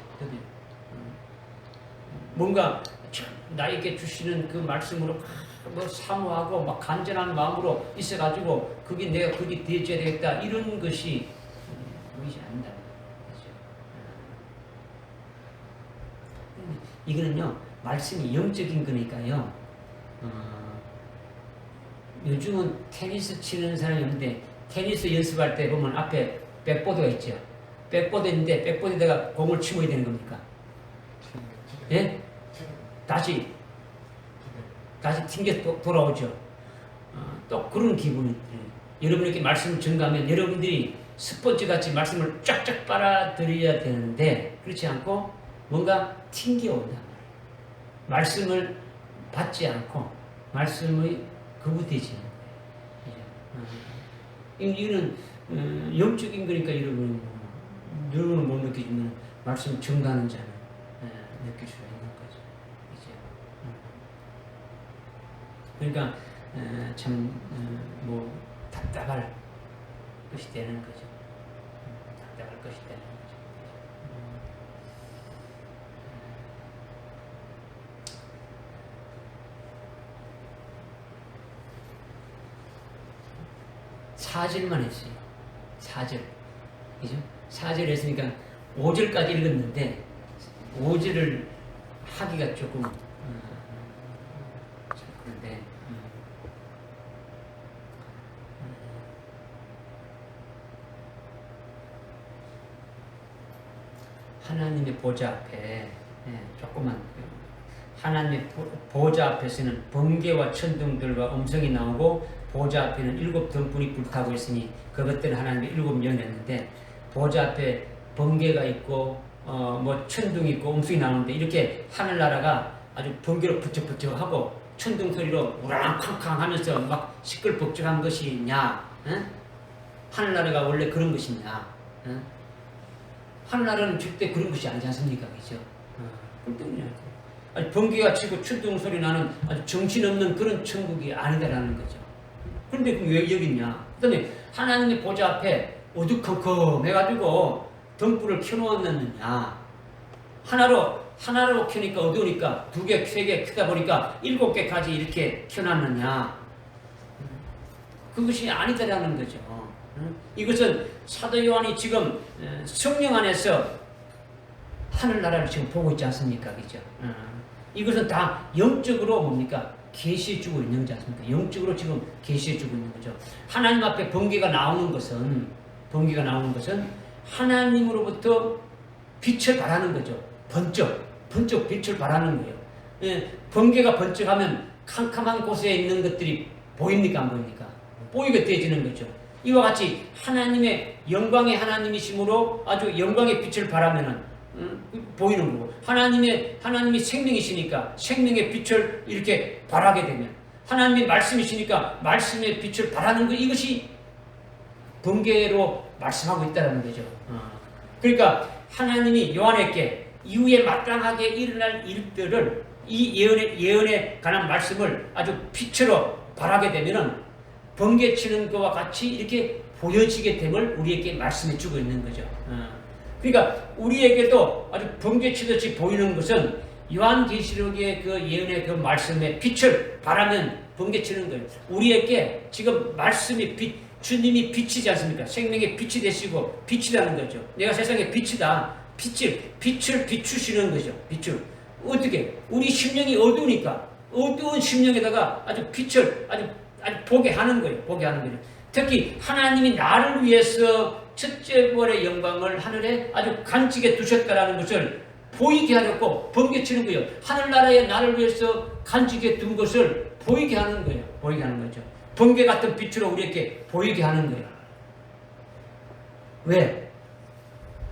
뭔가 나에게 주시는 그 말씀으로 사모하고 막 간절한 마음으로 있어가지고 내가 그게 되어줘야 되겠다 이런 것이 보이지 않는다는 거죠. 이거는요 말씀이 영적인 거니까요. 요즘은 테니스 치는 사람이 없는데 테니스 연습할 때 보면 앞에 백보드가 있죠. 백보드인데 백보드에다가 공을 치고 해야 되는 겁니까? 예? 다시 튕겨 돌아오죠. 또 그런 기분이 여러분에게 말씀을 전가하면 여러분들이 스펀지 같이 말씀을 쫙쫙 빨아들여야 되는데 그렇지 않고 뭔가 튕겨온단 말이에요. 말씀을 받지 않고 말씀의 거부되지 않는 거예요. 이거는 영적인 거니까 여러분은 못 느끼지만 말씀 전가하는 자는 느낄 수가 있는 거죠. 그러니까 참 답답할 것이 되는 거죠. 답답할 것이 되는 거죠. 사절만 했어요. 4절. 그죠? 4절 했으니까 5절까지 읽었는데 5절을 하기가 조금 그런데 하나님의 보좌 앞에 조금만 하나님의 보좌 앞에서는 번개와 천둥들과 음성이 나오고 보좌 앞에는 7 등불이 불타고 있으니 그것들은 하나님의 7 영이었는데 보좌 앞에 번개가 있고 천둥이 있고 음성이 나오는데 이렇게 하늘나라가 아주 번개로 부쩍부쩍하고 천둥 소리로 우랑캉캉 하면서 막 시끌벅적한 것이냐? 하늘나라가 원래 그런 것이냐? 하늘나라는 절대 그런 것이 아니지 않습니까? 그죠? 그렇기 때문에 아주 번개가 치고 천둥 소리 나는 아주 정신없는 그런 천국이 아니다라는 거죠. 그런데 그럼 왜 여기 있냐? 그 다음에 하나님의 보좌 앞에 어두컴컴 해가지고 등불을 켜놓았느냐? 하나로 켜니까 어두우니까 2개, 3개 켜다 보니까 7개까지 이렇게 켜놨느냐? 그것이 아니다라는 거죠. 이것은 사도 요한이 지금 성령 안에서 하늘나라를 지금 보고 있지 않습니까? 그죠? 이것은 다 영적으로 뭡니까? 계시해주고 있는 거지 않습니까? 영적으로 지금 계시해주고 있는 거죠. 하나님 앞에 번개가 나오는 것은 하나님으로부터 빛을 발하는 거죠. 번쩍 빛을 발하는 거예요. 예, 번개가 번쩍하면 캄캄한 곳에 있는 것들이 보입니까? 안 보입니까? 보이게 되어지는 거죠. 이와 같이 하나님의 영광의 하나님이심으로 아주 영광의 빛을 발하면은 보이는 거고, 하나님이 생명이시니까 생명의 빛을 이렇게 발하게 되면, 하나님의 말씀이시니까 말씀의 빛을 발하는 거, 이것이 번개로 말씀하고 있다는 거죠. 그러니까 하나님이 요한에게 이후에 마땅하게 일어날 일들을, 이 예언에 관한 말씀을 아주 빛으로 발하게 되면은 번개 치는 것과 같이 이렇게 보여지게 됨을 우리에게 말씀해 주고 있는 거죠. 그러니까 우리에게도 아주 번개 치듯이 보이는 것은 요한계시록의 그 예언의 그 말씀에 빛을 발하면 번개 치는 거예요. 우리에게 지금 말씀이 주님이 빛이지 않습니까? 생명의 빛이 되시고 빛이라는 거죠. 내가 세상의 빛이다. 빛을 비추시는 거죠. 빛을. 어떻게? 우리 심령이 어두우니까 어두운 심령에다가 아주 빛을 아주 보게 하는 거예요. 보게 하는 거예요. 특히 하나님이 나를 위해서 첫째 벌의 영광을 하늘에 아주 간직해 두셨다라는 것을 보이게 하려고 번개치는 거예요. 하늘나라에 나를 위해서 간직해 둔 것을 보이게 하는 거예요. 보이게 하는 거죠. 번개 같은 빛으로 우리에게 보이게 하는 거예요. 왜?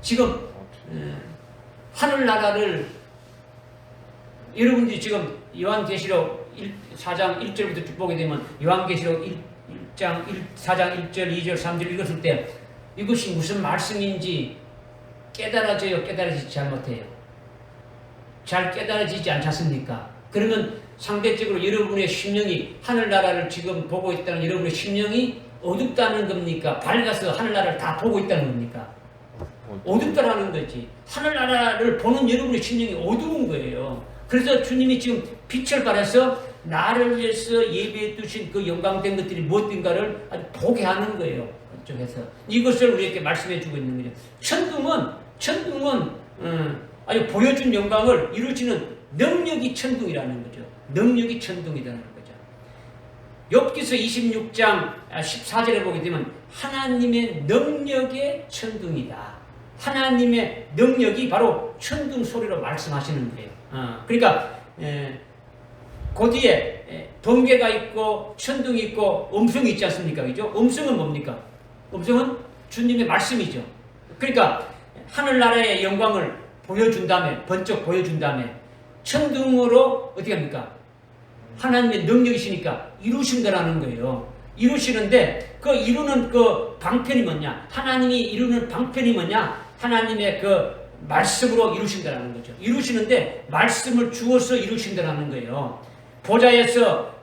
지금 하늘나라를 여러분들이 지금 요한계시록 4장 1절부터 쭉 보게 되면 요한계시록 4장 1절, 2절, 3절 읽었을 때 이것이 무슨 말씀인지 깨달아져요? 깨달아지지 잘못해요? 잘 깨달아지지 않지 않습니까? 그러면 상대적으로 여러분의 심령이 하늘나라를 지금 보고 있다는 여러분의 심령이 어둡다는 겁니까? 밝아서 하늘나라를 다 보고 있다는 겁니까? 어둡다라는 거지. 하늘나라를 보는 여러분의 심령이 어두운 거예요. 그래서 주님이 지금 빛을 발해서 나를 위해서 예배해 두신 그 영광된 것들이 무엇인가를 아주 보게 하는 거예요. 그쪽에서. 이것을 우리에게 말씀해 주고 있는 거죠. 천둥은 아주 보여준 영광을 이루어지는 능력이 천둥이라는 거죠. 능력이 천둥이라는 거죠. 욥기서 26장 14절에 보게 되면 하나님의 능력의 천둥이다. 하나님의 능력이 바로 천둥 소리로 말씀하시는 거예요. 그러니까 그 뒤에 번개가 있고 천둥이 있고 음성이 있지 않습니까? 그죠? 음성은 뭡니까? 음성은 주님의 말씀이죠. 그러니까 하늘나라의 영광을 보여준 다음에 번쩍 보여준 다음에 천둥으로 어떻게 합니까? 하나님의 능력이시니까 이루신다라는 거예요. 이루시는데 그 이루는 그 방편이 뭐냐? 하나님이 이루는 방편이 뭐냐? 하나님의 그 말씀으로 이루신다라는 거죠. 이루시는데 말씀을 주어서 이루신다라는 거예요. 보좌에서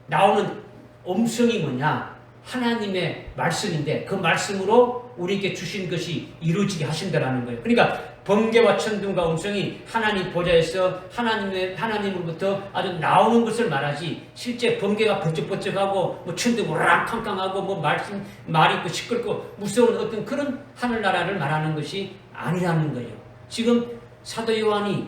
나오는 음성이 뭐냐? 하나님의 말씀인데 그 말씀으로 우리에게 주신 것이 이루어지게 하신다라는 거예요. 그러니까 번개와 천둥과 음성이 하나님 보좌에서 하나님으로부터 아주 나오는 것을 말하지, 실제 번개가 번쩍번쩍하고 뭐 천둥 오락캉캉하고 뭐 말이 있고 시끄럽고 무서운 어떤 그런 하늘나라를 말하는 것이 아니라는 거예요. 지금 사도 요한이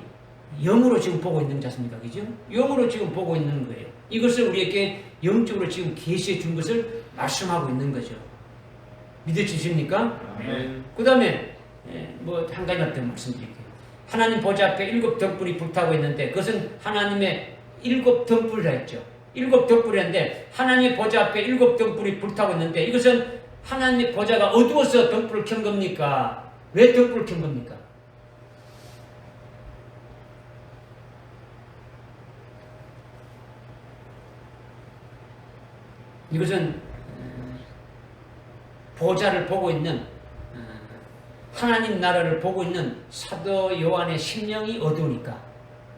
영으로 지금 보고 있는 지 않습니까? 그죠? 영으로 지금 보고 있는 거예요. 이것을 우리에게 영적으로 지금 계시해 준 것을 말씀하고 있는 거죠. 믿어지십니까? 그 다음에 뭐 한 가지만 더 말씀드릴게요. 하나님 보좌 앞에 7 등불이 불타고 있는데 그것은 하나님의 7 등불이라 했죠. 7 등불이었는데 하나님의 보좌 앞에 7 등불이 불타고 있는데 이것은 하나님의 보좌가 어두워서 등불을 켠 겁니까? 왜 등불을 켠 겁니까? 이것은 보좌를 보고 있는 하나님 나라를 보고 있는 사도 요한의 심령이 어두우니까,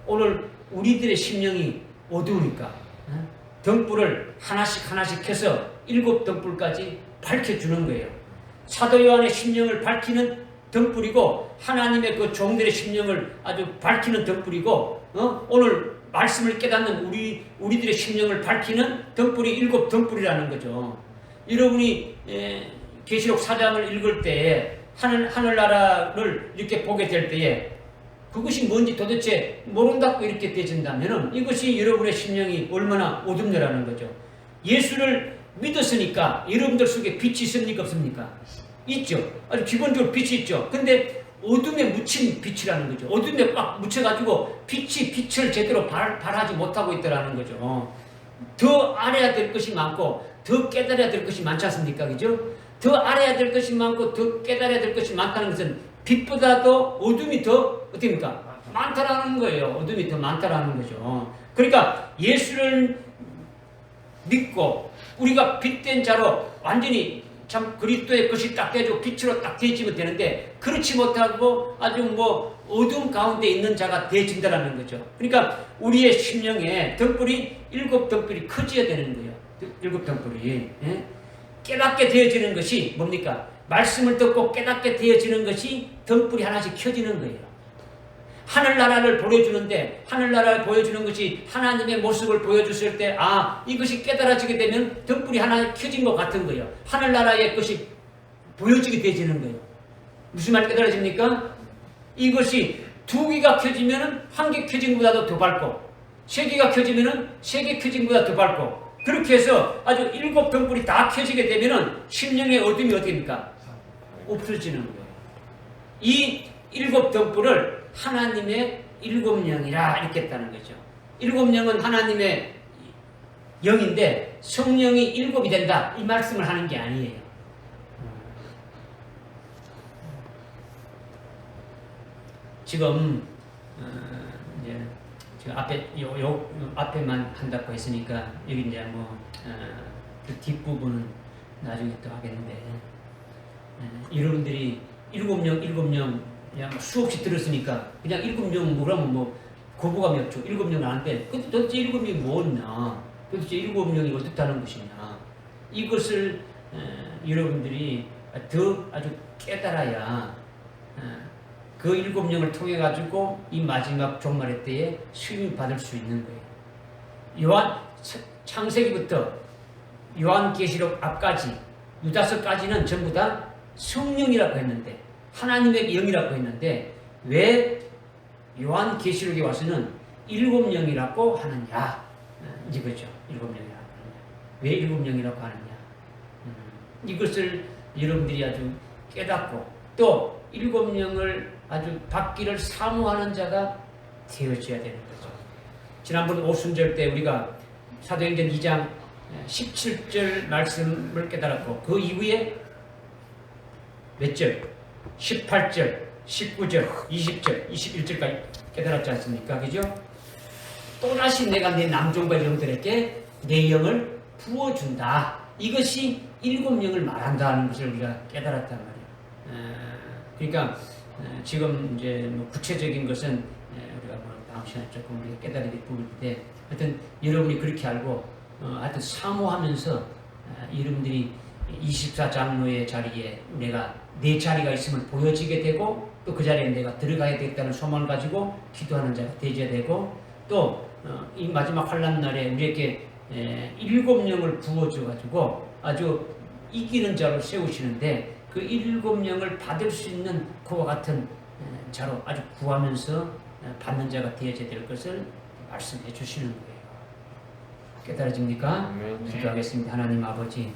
오늘 우리들의 심령이 어두우니까 등불을 하나씩 하나씩 켜서 7 등불까지 밝혀주는 거예요. 사도 요한의 심령을 밝히는 등불이고 하나님의 그 종들의 심령을 아주 밝히는 등불이고, 오늘 말씀을 깨닫는 우리들의 심령을 밝히는 등불이 7 등불이라는 거죠. 여러분이 계시록 4장을 읽을 때에 하늘나라를 이렇게 보게 될 때에 그것이 뭔지 도대체 모른다고 이렇게 되진다면 이것이 여러분의 심령이 얼마나 어둡냐라는 거죠. 예수를 믿었으니까 여러분들 속에 빛이 있습니까 없습니까? 있죠. 아주 기본적으로 빛이 있죠. 근데 어둠에 묻힌 빛이라는 거죠. 어둠에 꽉 묻혀가지고 빛을 제대로 발하지 못하고 있다라는 거죠. 더 알아야 될 것이 많고 더 깨달아야 될 것이 많지 않습니까? 그죠? 더 알아야 될 것이 많고 더 깨달아야 될 것이 많다는 것은 빛보다도 어둠이 더 어떻습니까? 많다라는 거예요. 어둠이 더 많다라는 거죠. 그러니까 예수를 믿고 우리가 빛된 자로 완전히 참 그리스도의 것이 딱 되죠. 빛으로 딱 되어지면 되는데 그렇지 못하고 아주 어둠 가운데 있는 자가 되어진다라는 거죠. 그러니까 우리의 심령에 등불이 7 등불이 커져야 되는 거예요. 7 등불이. 예? 깨닫게 되어지는 것이 뭡니까? 말씀을 듣고 깨닫게 되어지는 것이 등불이 하나씩 켜지는 거예요. 하늘나라를 보여주는데 하늘나라를 보여주는 것이 하나님의 모습을 보여줬을 때 이것이 깨달아지게 되면 등불이 하나 켜진 것 같은 거예요. 하늘나라의 것이 보여지게 되어지는 거예요. 무슨 말 깨달아집니까? 이것이 2개가 켜지면 1개 켜진 것보다도 더 밝고 3개가 켜지면 3개 켜진 것보다 더 밝고 그렇게 해서 아주 7 등불이 다 켜지게 되면 심령의 어둠이 어떻습니까? 없어지는 거예요. 이 7 등불을 하나님의 7영이라 이렇게 했다는 거죠. 7영은 하나님의 영인데 성령이 7이 된다 이 말씀을 하는 게 아니에요. 지금 이제 앞에만 한다고 했으니까 여기 이제 그 뒷부분은 나중에 또 하겠는데 여러분들이 7영 그냥 수없이 들었으니까 그냥 7영 그러면 거부감이 없죠. 7영 아는데 도대체 7영이 뭐냐? 도대체 7영이 어떻다는 것이냐? 이것을 여러분들이 더 아주 깨달아야 그 7영을 통해 가지고 이 마지막 종말의 때에 수임 받을 수 있는 거예요. 창세기부터 요한계시록 앞까지 유다서까지는 전부 다 성령이라고 했는데 하나님의 영이라고 했는데 왜 요한계시록에 와서는 7영이라고 하느냐 이거죠. 7영이라고 하느냐. 왜 7영이라고 하느냐. 이것을 여러분들이 아주 깨닫고 또 7영을 아주 받기를 사모하는 자가 되어져야 되는 거죠. 지난번 오순절 때 우리가 사도행전 2장 17절 말씀을 깨달았고 그 이후에 몇 절? 18절, 19절, 20절, 21절까지 깨달았지 않습니까? 그죠? 또다시 내가 내 남종과 여종들에게 내 영을 부어준다. 이것이 7영을 말한다는 것을 우리가 깨달았단 말이에요. 그러니까 지금 이제 구체적인 것은 우리가 다음 시간에 조금 우리가 깨달아야 될 부분인데 하여튼 여러분이 그렇게 알고 하여튼 사모하면서 여러분들이 24장로의 자리에 내가 내 자리가 있음을 보여지게 되고 또 그 자리에 내가 들어가야 되겠다는 소망을 가지고 기도하는 자가 되어야 되고 또 이 마지막 환난 날에 우리에게 7영을 부어줘 가지고 아주 이기는 자로 세우시는데 그 7영을 받을 수 있는 그와 같은 자로 아주 구하면서 받는 자가 되어야 될 것을 말씀해 주시는 거예요. 깨달아집니까? 기도하겠습니다. 하나님 아버지,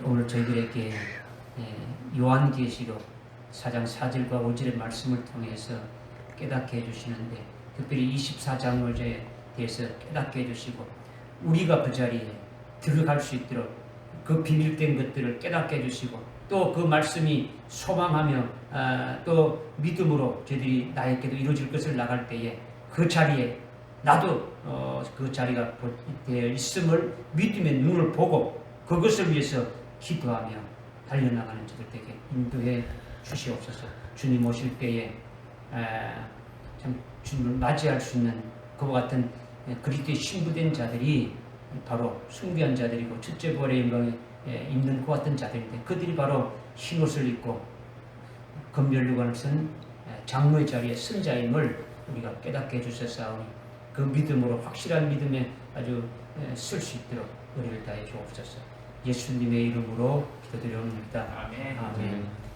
오늘 저희들에게 요한계시록 4장 4절과 5절의 말씀을 통해서 깨닫게 해주시는데 특별히 24장로제에 대해서 깨닫게 해주시고 우리가 그 자리에 들어갈 수 있도록 그 비밀된 것들을 깨닫게 해주시고 또 그 말씀이 소망하며 또 믿음으로 저희들이 나에게도 이루어질 것을 나갈 때에 그 자리에 나도 그 자리가 되어 있음을 믿음의 눈을 보고 그것을 위해서 기도하며 달려나가는 저들에게 인도해 주시옵소서. 주님 오실 때에 참 주님을 맞이할 수 있는 그와 같은 그리스도의 신부된 자들이 바로 숭배한 자들이고 첫째 부활의 영광에 입는 그와 같은 자들인데, 그들이 바로 흰옷을 입고 금면류관을 쓴 장로의 자리에 쓴 자임을 우리가 깨닫게 해주셨사오니, 그 믿음으로 확실한 믿음에 아주 쓸 수 있도록 은혜를 다해 주옵소서. 예수님의 이름으로 기도드려옵나이다. 아멘. 아멘.